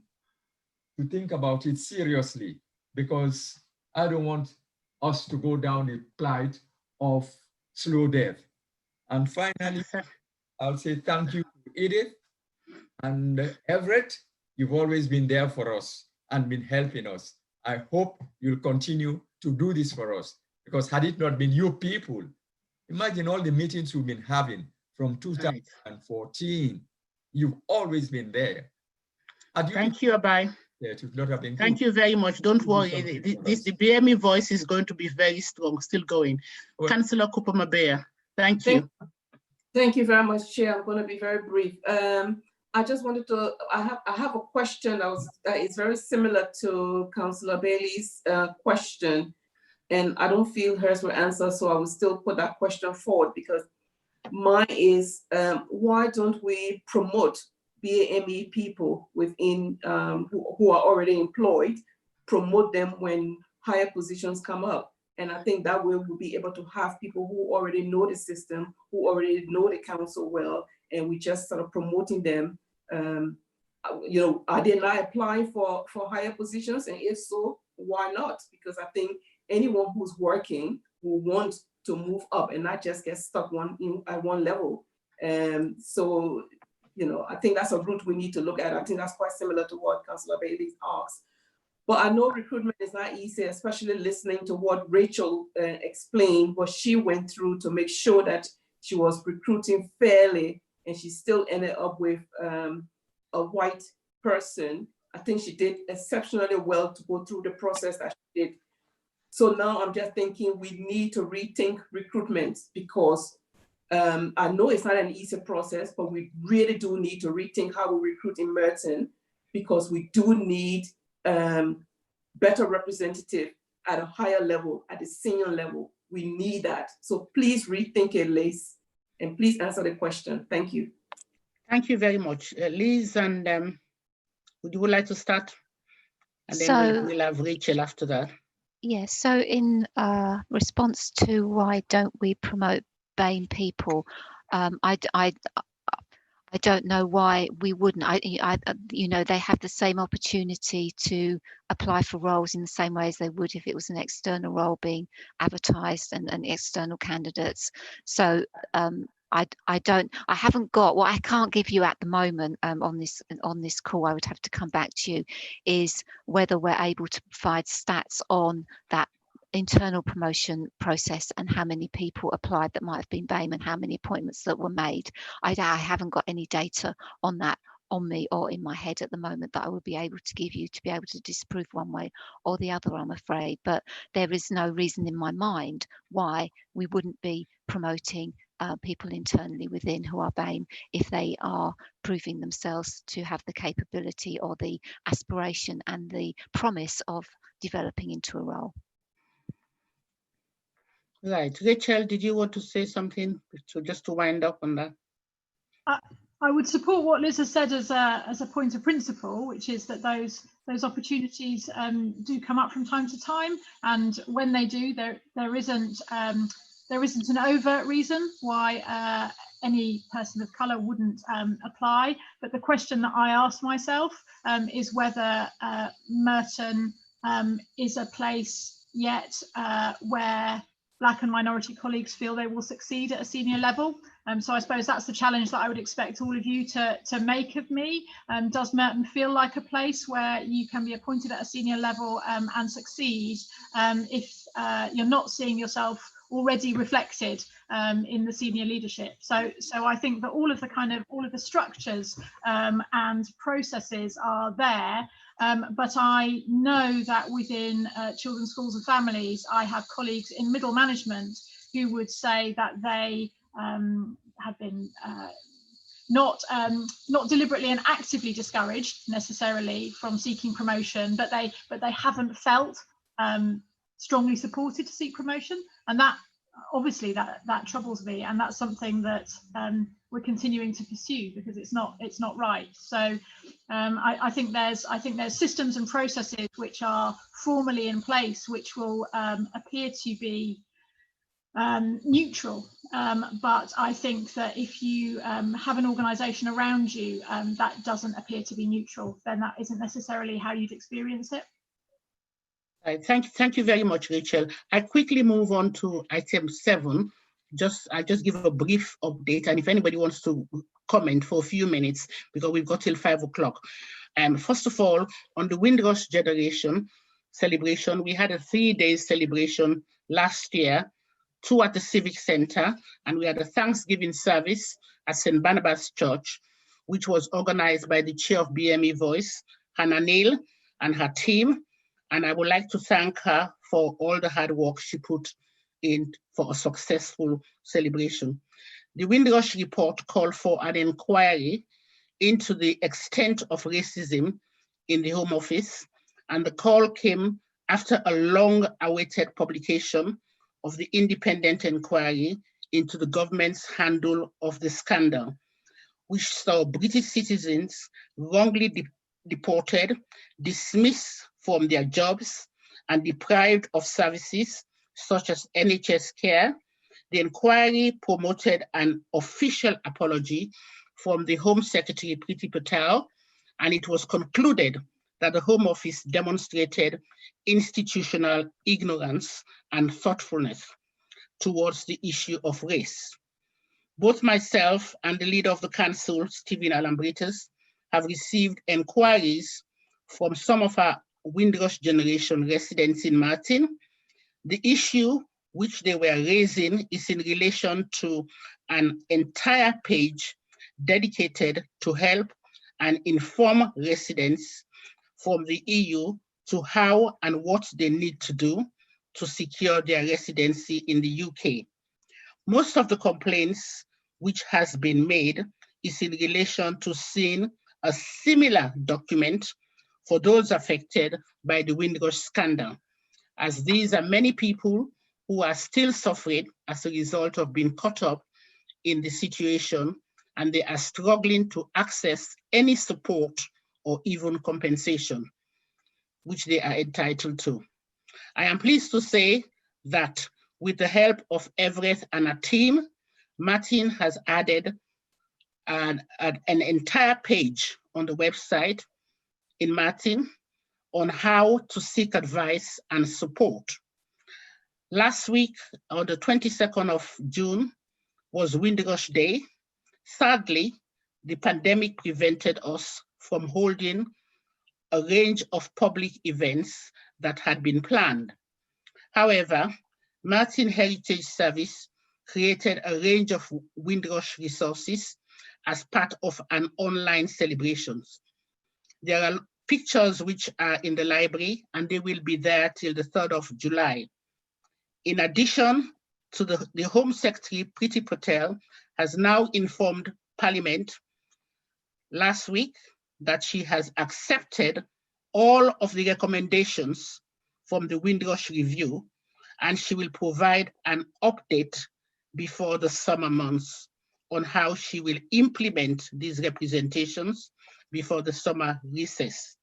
to think about it seriously, because I don't want us to go down the plight of slow death. And finally, I'll say thank you to Edith and Everett. You've always been there for us and been helping us. I hope you'll continue to do this for us, because had it not been you people, imagine all the meetings we've been having from 2014. You've always been there. Thank you, Abai. Yeah, it would not have been Thank good. you very much. Don't worry. The BME voice is going to be very strong, still going. Well, Councillor Kupama-Bear, thank you. Thank you very much, Chair. I'm going to be very brief. I just wanted to, I have a question that is very similar to Councillor Bailey's question, and I don't feel hers will answer, so I will still put that question forward, because mine is, why don't we promote BAME people within who are already employed, promote them when higher positions come up? And I think that way we'll be able to have people who already know the system, who already know the council well, and we just sort of promoting them. You know, are they not applying for higher positions? And if so, why not? Because I think anyone who's working will want to move up and not just get stuck at one level. So, you know, I think that's a route we need to look at. I think that's quite similar to what Councillor Bailey asked. But I know recruitment is not easy, especially listening to what Rachel explained, what she went through to make sure that she was recruiting fairly, and she still ended up with a white person. I think she did exceptionally well to go through the process that she did. So now I'm just thinking we need to rethink recruitment, because I know it's not an easy process, but we really do need to rethink how we recruit in Merton, because we do need better representative at a higher level, at the senior level. We need that. So please rethink it, Liz, and please answer the question. Thank you. Thank you very much. Liz, and would you like to start? And then we'll have Rachel after that. Yes, so in response to why don't we promote BAME people, I don't know why we wouldn't. You know, they have the same opportunity to apply for roles in the same way as they would if it was an external role being advertised and external candidates. So I haven't got, what I can't give you at the moment on this call, I would have to come back to you, is whether we're able to provide stats on that internal promotion process and how many people applied that might have been BAME and how many appointments that were made. I haven't got any data on that on me or in my head at the moment that I would be able to give you to be able to disprove one way or the other, I'm afraid. But there is no reason in my mind why we wouldn't be promoting people internally within who are BAME if they are proving themselves to have the capability or the aspiration and the promise of developing into a role. Right. Rachel, did you want to say something just to wind up on that? I would support what Liz has said as a point of principle, which is that those opportunities do come up from time to time, and when they do, there isn't an overt reason why any person of colour wouldn't apply. But the question that I ask myself is whether Merton is a place yet where Black and minority colleagues feel they will succeed at a senior level. So I suppose that's the challenge that I would expect all of you to make of me. Does Merton feel like a place where you can be appointed at a senior level and succeed if you're not seeing yourself already reflected in the senior leadership? So I think that all of the structures and processes are there. But I know that within children's schools and families, I have colleagues in middle management who would say that they have been not deliberately and actively discouraged necessarily from seeking promotion, but they haven't felt strongly supported to seek promotion, and that obviously that troubles me, and that's something that we're continuing to pursue because it's not right. So I think there's systems and processes which are formally in place which will appear to be neutral, but I think that if you have an organisation around you that doesn't appear to be neutral, then that isn't necessarily how you'd experience it. Right. Thank you very much, Rachel. I quickly move on to item 7. I'll just give a brief update, and if anybody wants to comment for a few minutes, because we've got till 5 o'clock. First of all, on the Windrush Generation celebration, we had a 3-day celebration last year, 2 at the Civic Center, and we had a Thanksgiving service at St. Barnabas Church. which was organized by the chair of BME Voice, Hannah Neal, and her team. And I would like to thank her for all the hard work she put in for a successful celebration. The Windrush report called for an inquiry into the extent of racism in the Home Office, and the call came after a long-awaited publication of the independent inquiry into the government's handle of the scandal, which saw British citizens wrongly deported, dismissed from their jobs, and deprived of services such as NHS care. The inquiry promoted an official apology from the Home Secretary, Priti Patel, and it was concluded that the Home Office demonstrated institutional ignorance and thoughtfulness towards the issue of race. Both myself and the leader of the council, Stephen Alambritas, have received inquiries from some of our Windrush generation residents in Merton. The issue which they were raising is in relation to an entire page dedicated to help and inform residents from the EU to how and what they need to do to secure their residency in the UK. Most of the complaints which has been made is in relation to seeing a similar document for those affected by the Windrush scandal, as these are many people who are still suffering as a result of being caught up in the situation, and they are struggling to access any support or even compensation, which they are entitled to. I am pleased to say that with the help of Everett and a team, Martin has added an entire page on the website in Martin on how to seek advice and support. Last week, on the 22nd of June, was Windrush Day. Sadly, the pandemic prevented us from holding a range of public events that had been planned. However, Merton Heritage Service created a range of Windrush resources as part of an online celebrations. There are pictures which are in the library, and they will be there till the 3rd of July. In addition to the Home Secretary, Priti Patel, has now informed Parliament last week that she has accepted all of the recommendations from the Windrush review, and she will provide an update before the summer months on how she will implement these representations before the summer recess.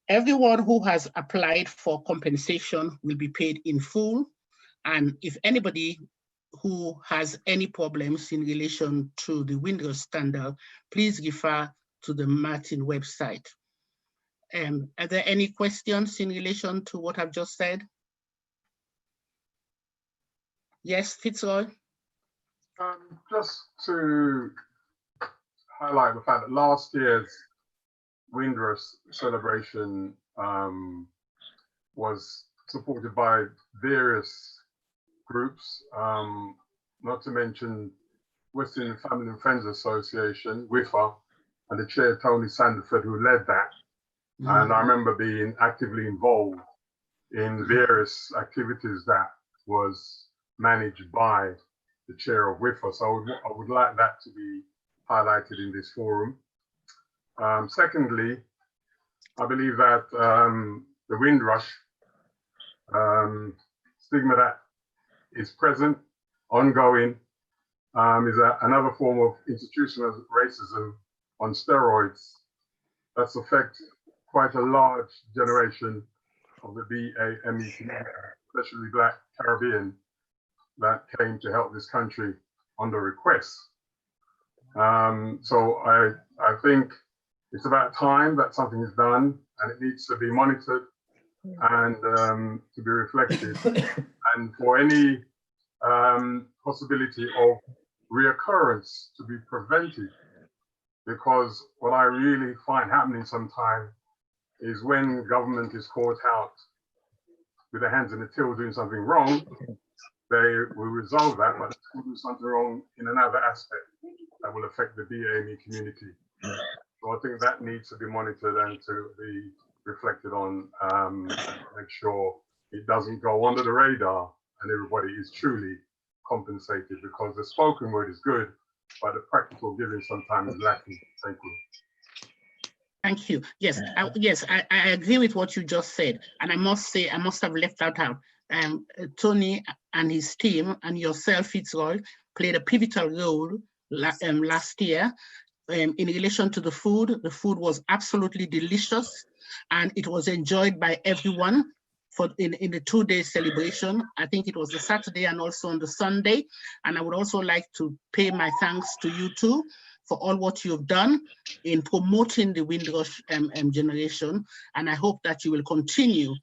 Everyone who has applied for compensation will be paid in full, and if anybody who has any problems in relation to the Windrush scandal, please refer to the Merton website. Are there any questions in relation to what I've just said? Yes, Fitzroy? Just to highlight the fact that last year's Windrush celebration was supported by various groups, not to mention Western Family and Friends Association, WIFA, and the chair, Tony Sandiford, who led that. And I remember being actively involved in various activities that was managed by the chair of WIFA. So I would like that to be highlighted in this forum. Secondly, I believe that the Windrush stigma that is present, ongoing, is another form of institutional racism on steroids that's affect quite a large generation of the BAME community, especially Black Caribbean, that came to help this country under request. So I think it's about time that something is done, and it needs to be monitored and to be reflected, and for any possibility of reoccurrence to be prevented. Because what I really find happening sometimes is when government is caught out with their hands in the till doing something wrong, they will resolve that, but will do something wrong in another aspect. that will affect the BAME community. So I think that needs to be monitored and to be reflected on, make sure it doesn't go under the radar and everybody is truly compensated, because the spoken word is good, but the practical giving sometimes is lacking. Thank you. Thank you. Yes, I agree with what you just said. And I must say, I must have left that out. Tony and his team and yourself, Fitzroy, played a pivotal role last year in relation to the food. The food was absolutely delicious and it was enjoyed by everyone in the 2-day celebration. I think it was the Saturday and also on the Sunday. And I would also like to pay my thanks to you too for all what you've done in promoting the Windrush generation. And I hope that you will continue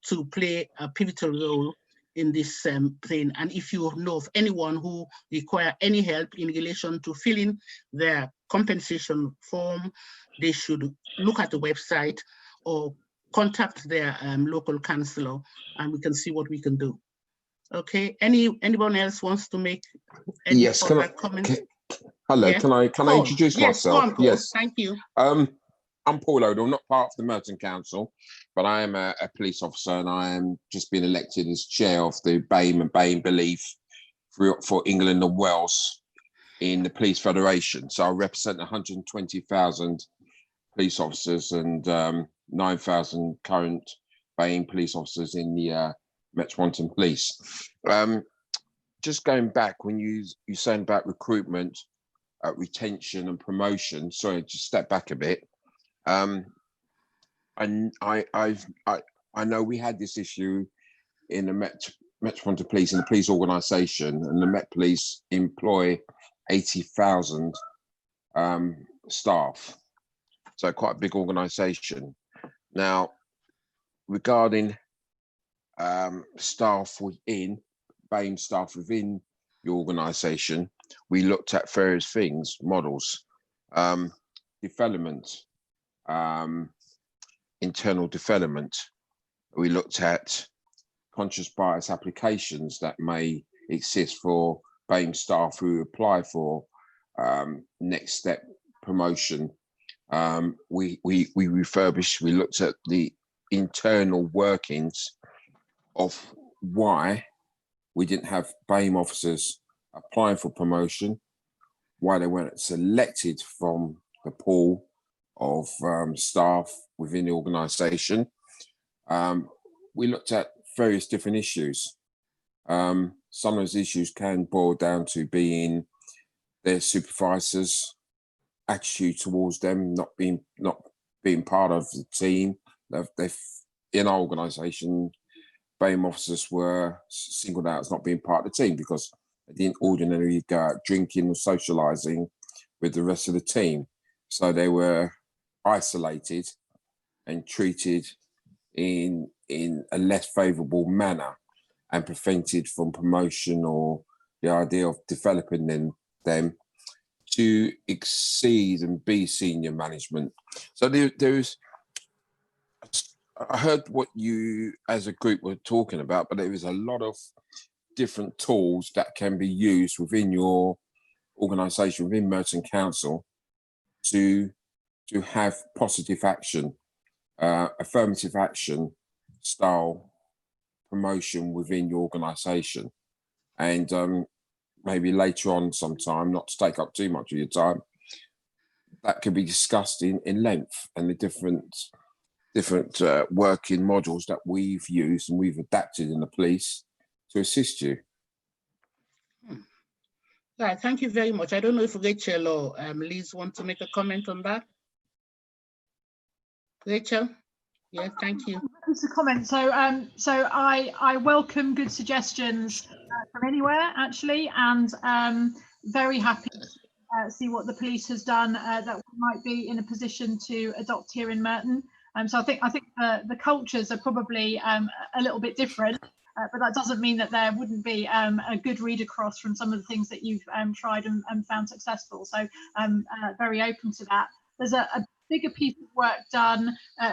to play a pivotal role in this thing. And if you know of anyone who require any help in relation to filling their compensation form, they should look at the website or contact their local councillor, and we can see what we can do. Okay, anyone else wants to make any further comments? Hello, Yeah. can I Paul. introduce Yes, myself? go on, Paul. Yes, thank you. I'm Paul Odell, not part of the Merton Council, but I am a police officer, and I am just been elected as chair of the BAME and BAME Belief for England and Wales in the Police Federation. So I represent 120,000 police officers and 9,000 current BAME police officers in the Metropolitan Police. Just going back, when you saying about recruitment, retention and promotion, sorry, just step back a bit. And I know we had this issue in the Metropolitan Police, in the police organisation, and the Met Police employ 80,000 staff, so quite a big organisation. Now, regarding staff within BAME staff within the organisation, we looked at various things, models, development, internal development. We looked at conscious bias applications that may exist for BAME staff who apply for next step promotion. We refurbished, we looked at the internal workings of why we didn't have BAME officers applying for promotion, why they weren't selected from the pool of staff within the organisation. We looked at various different issues. Some of those issues can boil down to being their supervisors' attitude towards them, not being part of the team. In our organisation, BAME officers were singled out as not being part of the team because they didn't ordinarily go out drinking or socialising with the rest of the team. So they were isolated and treated in a less favourable manner and prevented from promotion or the idea of developing them to exceed and be senior management. So I heard what you as a group were talking about, but there is a lot of different tools that can be used within your organisation, within Merton Council, to have positive action, affirmative action style promotion within your organisation. And maybe later on sometime, not to take up too much of your time, that can be discussed in length, and the different working models that we've used and we've adapted in the police to assist you. Right, thank you very much. I don't know if Rachel or Liz want to make a comment on that. Rachel? Yeah, thank you. Just a comment. So, I welcome good suggestions from anywhere, actually, and very happy to see what the police has done that we might be in a position to adopt here in Merton. So I think the cultures are probably a little bit different, but that doesn't mean that there wouldn't be a good read across from some of the things that you've tried and found successful. So I'm very open to that. There's a bigger piece of work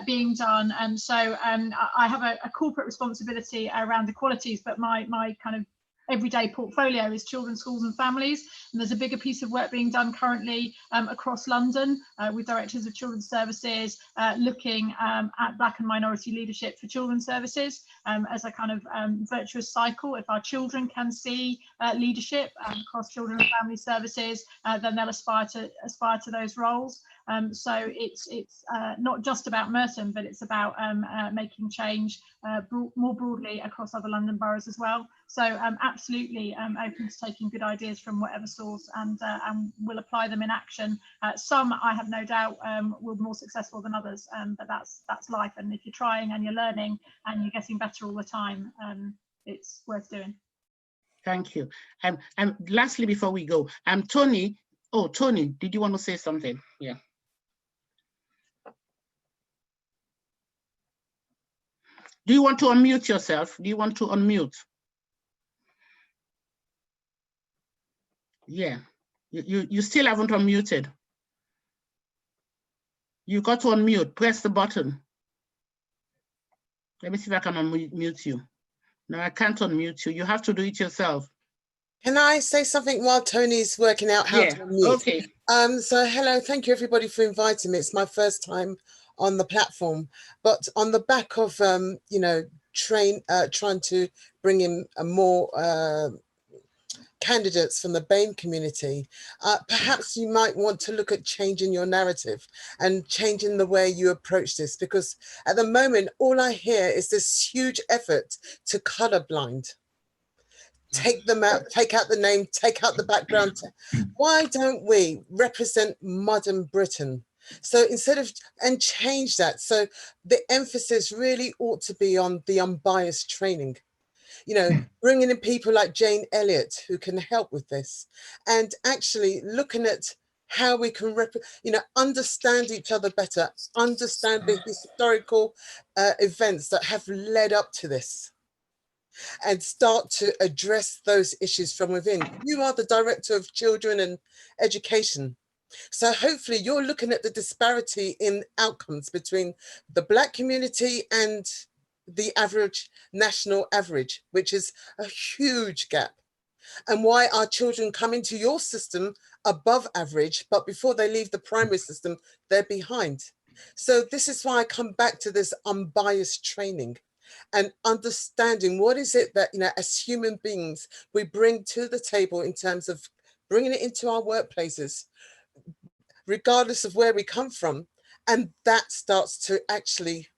being done, and so I have a corporate responsibility around equalities, but my kind of everyday portfolio is children, schools and families, and there's a bigger piece of work being done currently across London with directors of children's services looking at Black and minority leadership for children's services as a kind of virtuous cycle. If our children can see leadership across children and family services, then they'll aspire to those roles. So it's not just about Merton, but it's about making change more broadly across other London boroughs as well. So absolutely open to taking good ideas from whatever source and we'll apply them in action. Some, I have no doubt, will be more successful than others, but that's life. And if you're trying and you're learning and you're getting better all the time, it's worth doing. Thank you. And lastly, before we go, Tony. Oh, Tony, did you want to say something? Yeah. Do you want to unmute yourself? Do you want to unmute? Yeah, you still haven't unmuted. You got to unmute, press the button. Let me see if I can unmute you. No, I can't unmute you. You have to do it yourself. Can I say something while Tony's working out how to unmute? Okay. So hello, thank you everybody for inviting me. It's my first time on the platform, but on the back of you know, trying to bring in more candidates from the BAME community, perhaps you might want to look at changing your narrative and changing the way you approach this, because at the moment all I hear is this huge effort to colorblind. Take them out, take out the name, take out the background. Why don't we represent modern Britain? So instead of, and change that. So the emphasis really ought to be on the unbiased training. You know, bringing in people like Jane Elliott who can help with this, and actually looking at how we can, you know, understand each other better, understand the historical events that have led up to this, and start to address those issues from within. You are the Director of Children and Education. So hopefully you're looking at the disparity in outcomes between the Black community and the average, national average, which is a huge gap. And why our children come into your system above average, but before they leave the primary system, they're behind. So this is why I come back to this unbiased training and understanding what is it that, you know, as human beings, we bring to the table in terms of bringing it into our workplaces, regardless of where we come from. And that starts to actually,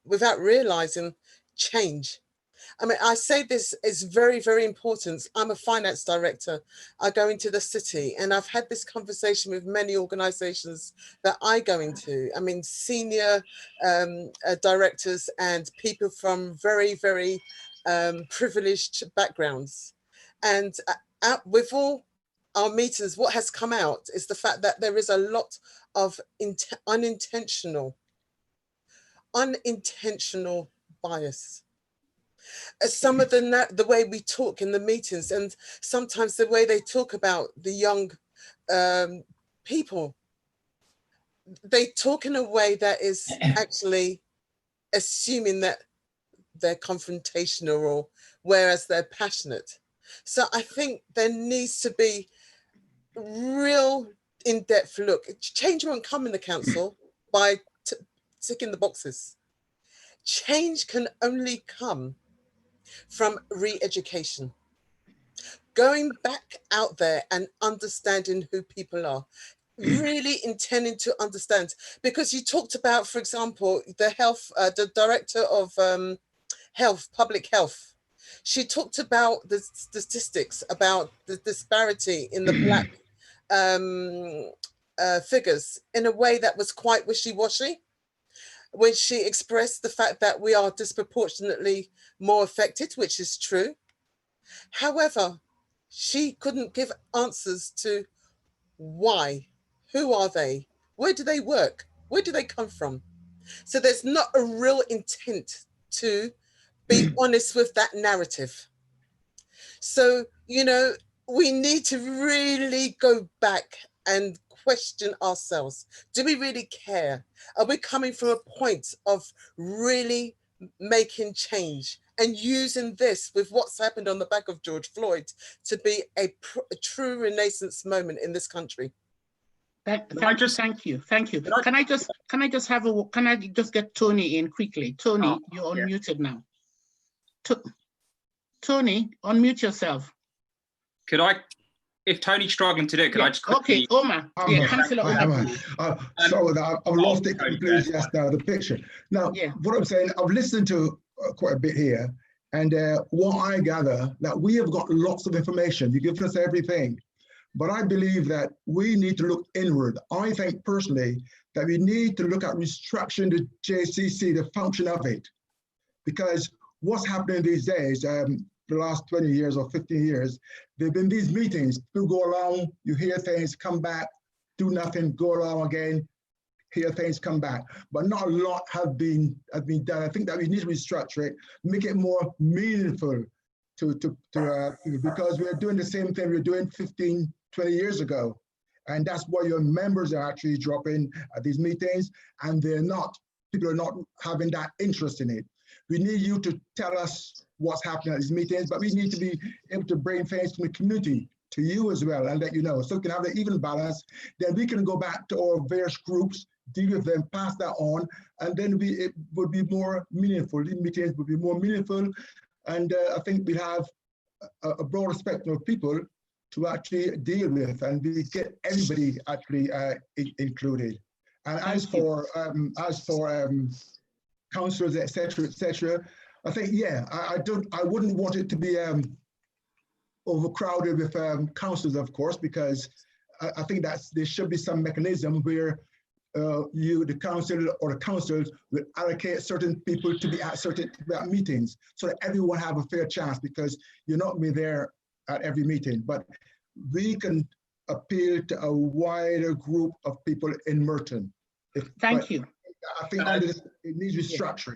without realizing, change. I mean, I say this is very, very important. I'm a finance director. I go into the city and I've had this conversation with many organizations that I go into. I mean, senior directors and people from very, very privileged backgrounds. And with all our meetings, what has come out is the fact that there is a lot of unintentional bias. Some of the way we talk in the meetings, and sometimes the way they talk about the young people, they talk in a way that is actually assuming that they're confrontational, or whereas they're passionate. So I think there needs to be real in-depth look. Change won't come in the council by ticking the boxes. Change can only come from re-education, going back out there and understanding who people are, really intending to understand. Because you talked about, for example, the director of public health. She talked about the statistics about the disparity in the Black figures in a way that was quite wishy-washy, when she expressed the fact that we are disproportionately more affected, which is true. However, she couldn't give answers to why, who are they, where do they work, where do they come from? So there's not a real intent to be honest with that narrative. So, you know, we need to really go back and question ourselves. Do we really care? Are we coming from a point of really making change and using this with what's happened on the back of George Floyd to be a true renaissance moment in this country. Thank you. Can I just get Tony in quickly? Tony, you're unmuted now. Tony, unmute yourself. Could I, if Tony's struggling to do it, could I just quickly... Okay, Omar. Councillor Omar. Sorry, I've lost it completely just now, the picture. Now, what I'm saying, I've listened to quite a bit here, and what I gather, that we have got lots of information. You give us everything. But I believe that we need to look inward. I think personally that we need to look at restructuring the JCC, the function of it. Because what's happening these days, the last 20 years or 15 years, there have been these meetings. People go along, you hear things, come back, do nothing, go along again, hear things, come back. But not a lot have been done. I think that we need to restructure it, make it more meaningful because we're doing the same thing we were doing 15, 20 years ago. And that's why your members are actually dropping at these meetings, and people are not having that interest in it. We need you to tell us what's happening at these meetings, but we need to be able to bring things from the community to you as well and let you know. So we can have an even balance. Then we can go back to our various groups, deal with them, pass that on, and then it would be more meaningful. These meetings would be more meaningful. And I think we have a broader spectrum of people to actually deal with, and we get everybody actually included. And as for councillors, etc., I think I wouldn't want it to be overcrowded with councillors, of course, because I think there should be some mechanism where the council or the councils will allocate certain people to be at certain meetings, so that everyone have a fair chance, because you're not be there at every meeting. But we can appeal to a wider group of people in Merton. Thank you. I think it needs restructuring.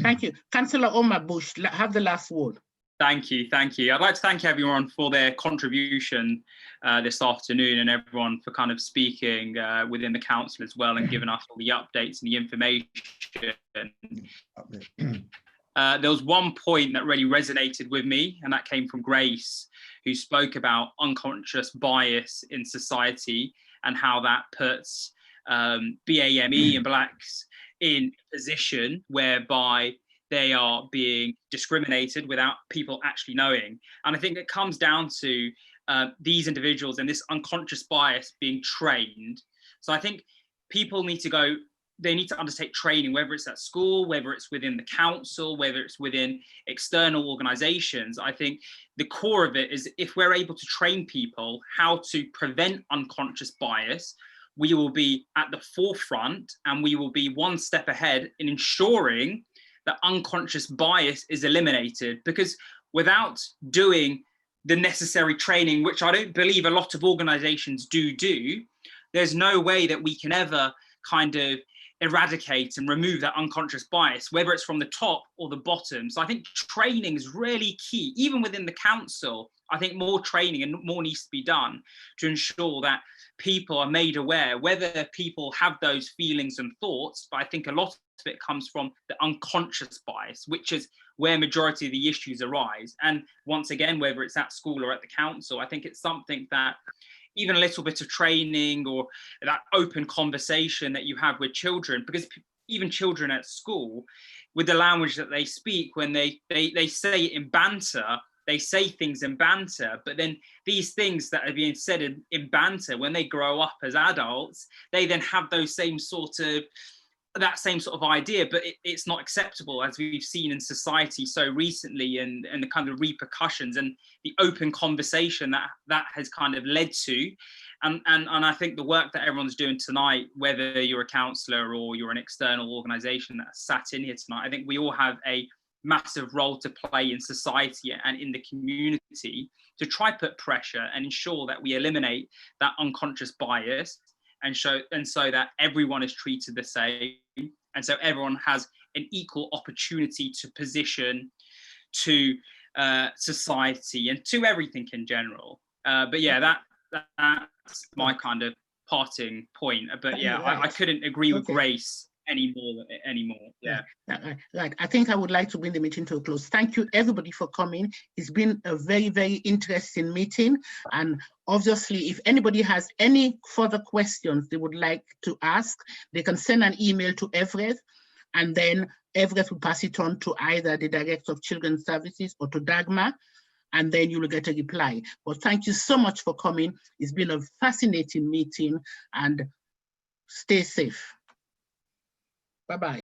Thank you. Councillor Omar Bush, have the last word. Thank you. I'd like to thank everyone for their contribution this afternoon, and everyone for kind of speaking within the council as well and giving us all the updates and the information. There was one point that really resonated with me, and that came from Grace, who spoke about unconscious bias in society and how that puts BAME and Blacks in a position whereby they are being discriminated without people actually knowing. And I think it comes down to these individuals and this unconscious bias being trained. So I think people need to they need to undertake training, whether it's at school, whether it's within the council, whether it's within external organizations. I think the core of it is, if we're able to train people how to prevent unconscious bias, we will be at the forefront, and we will be one step ahead in ensuring that unconscious bias is eliminated. Because without doing the necessary training, which I don't believe a lot of organizations do, there's no way that we can ever kind of eradicate and remove that unconscious bias, whether it's from the top or the bottom. So I think training is really key. Even within the council, I think more training and more needs to be done to ensure that people are made aware, whether people have those feelings and thoughts. But I think a lot of it comes from the unconscious bias, which is where majority of the issues arise. And once again, whether it's at school or at the council, I think it's something that even a little bit of training or that open conversation that you have with children, because even children at school, with the language that they speak, when they say it in banter, they say things in banter, but then these things that are being said in banter, when they grow up as adults, they then have those same sort of idea, but it's not acceptable, as we've seen in society so recently, and the kind of repercussions and the open conversation that has kind of led to. And I think the work that everyone's doing tonight, whether you're a councillor or you're an external organisation that sat in here tonight, I think we all have a massive role to play in society and in the community to try put pressure and ensure that we eliminate that unconscious bias, and so that everyone is treated the same, and so everyone has an equal opportunity to position to society and to everything in general. But yeah, that's my kind of parting point. But yeah, I couldn't agree with Grace anymore. Yeah. Right. I think I would like to bring the meeting to a close. Thank you, everybody, for coming. It's been a very, very interesting meeting. And obviously, if anybody has any further questions they would like to ask, they can send an email to Everett, and then Everett will pass it on to either the Director of Children's Services or to Dagmar, and then you will get a reply. But thank you so much for coming. It's been a fascinating meeting, and stay safe. Bye-bye.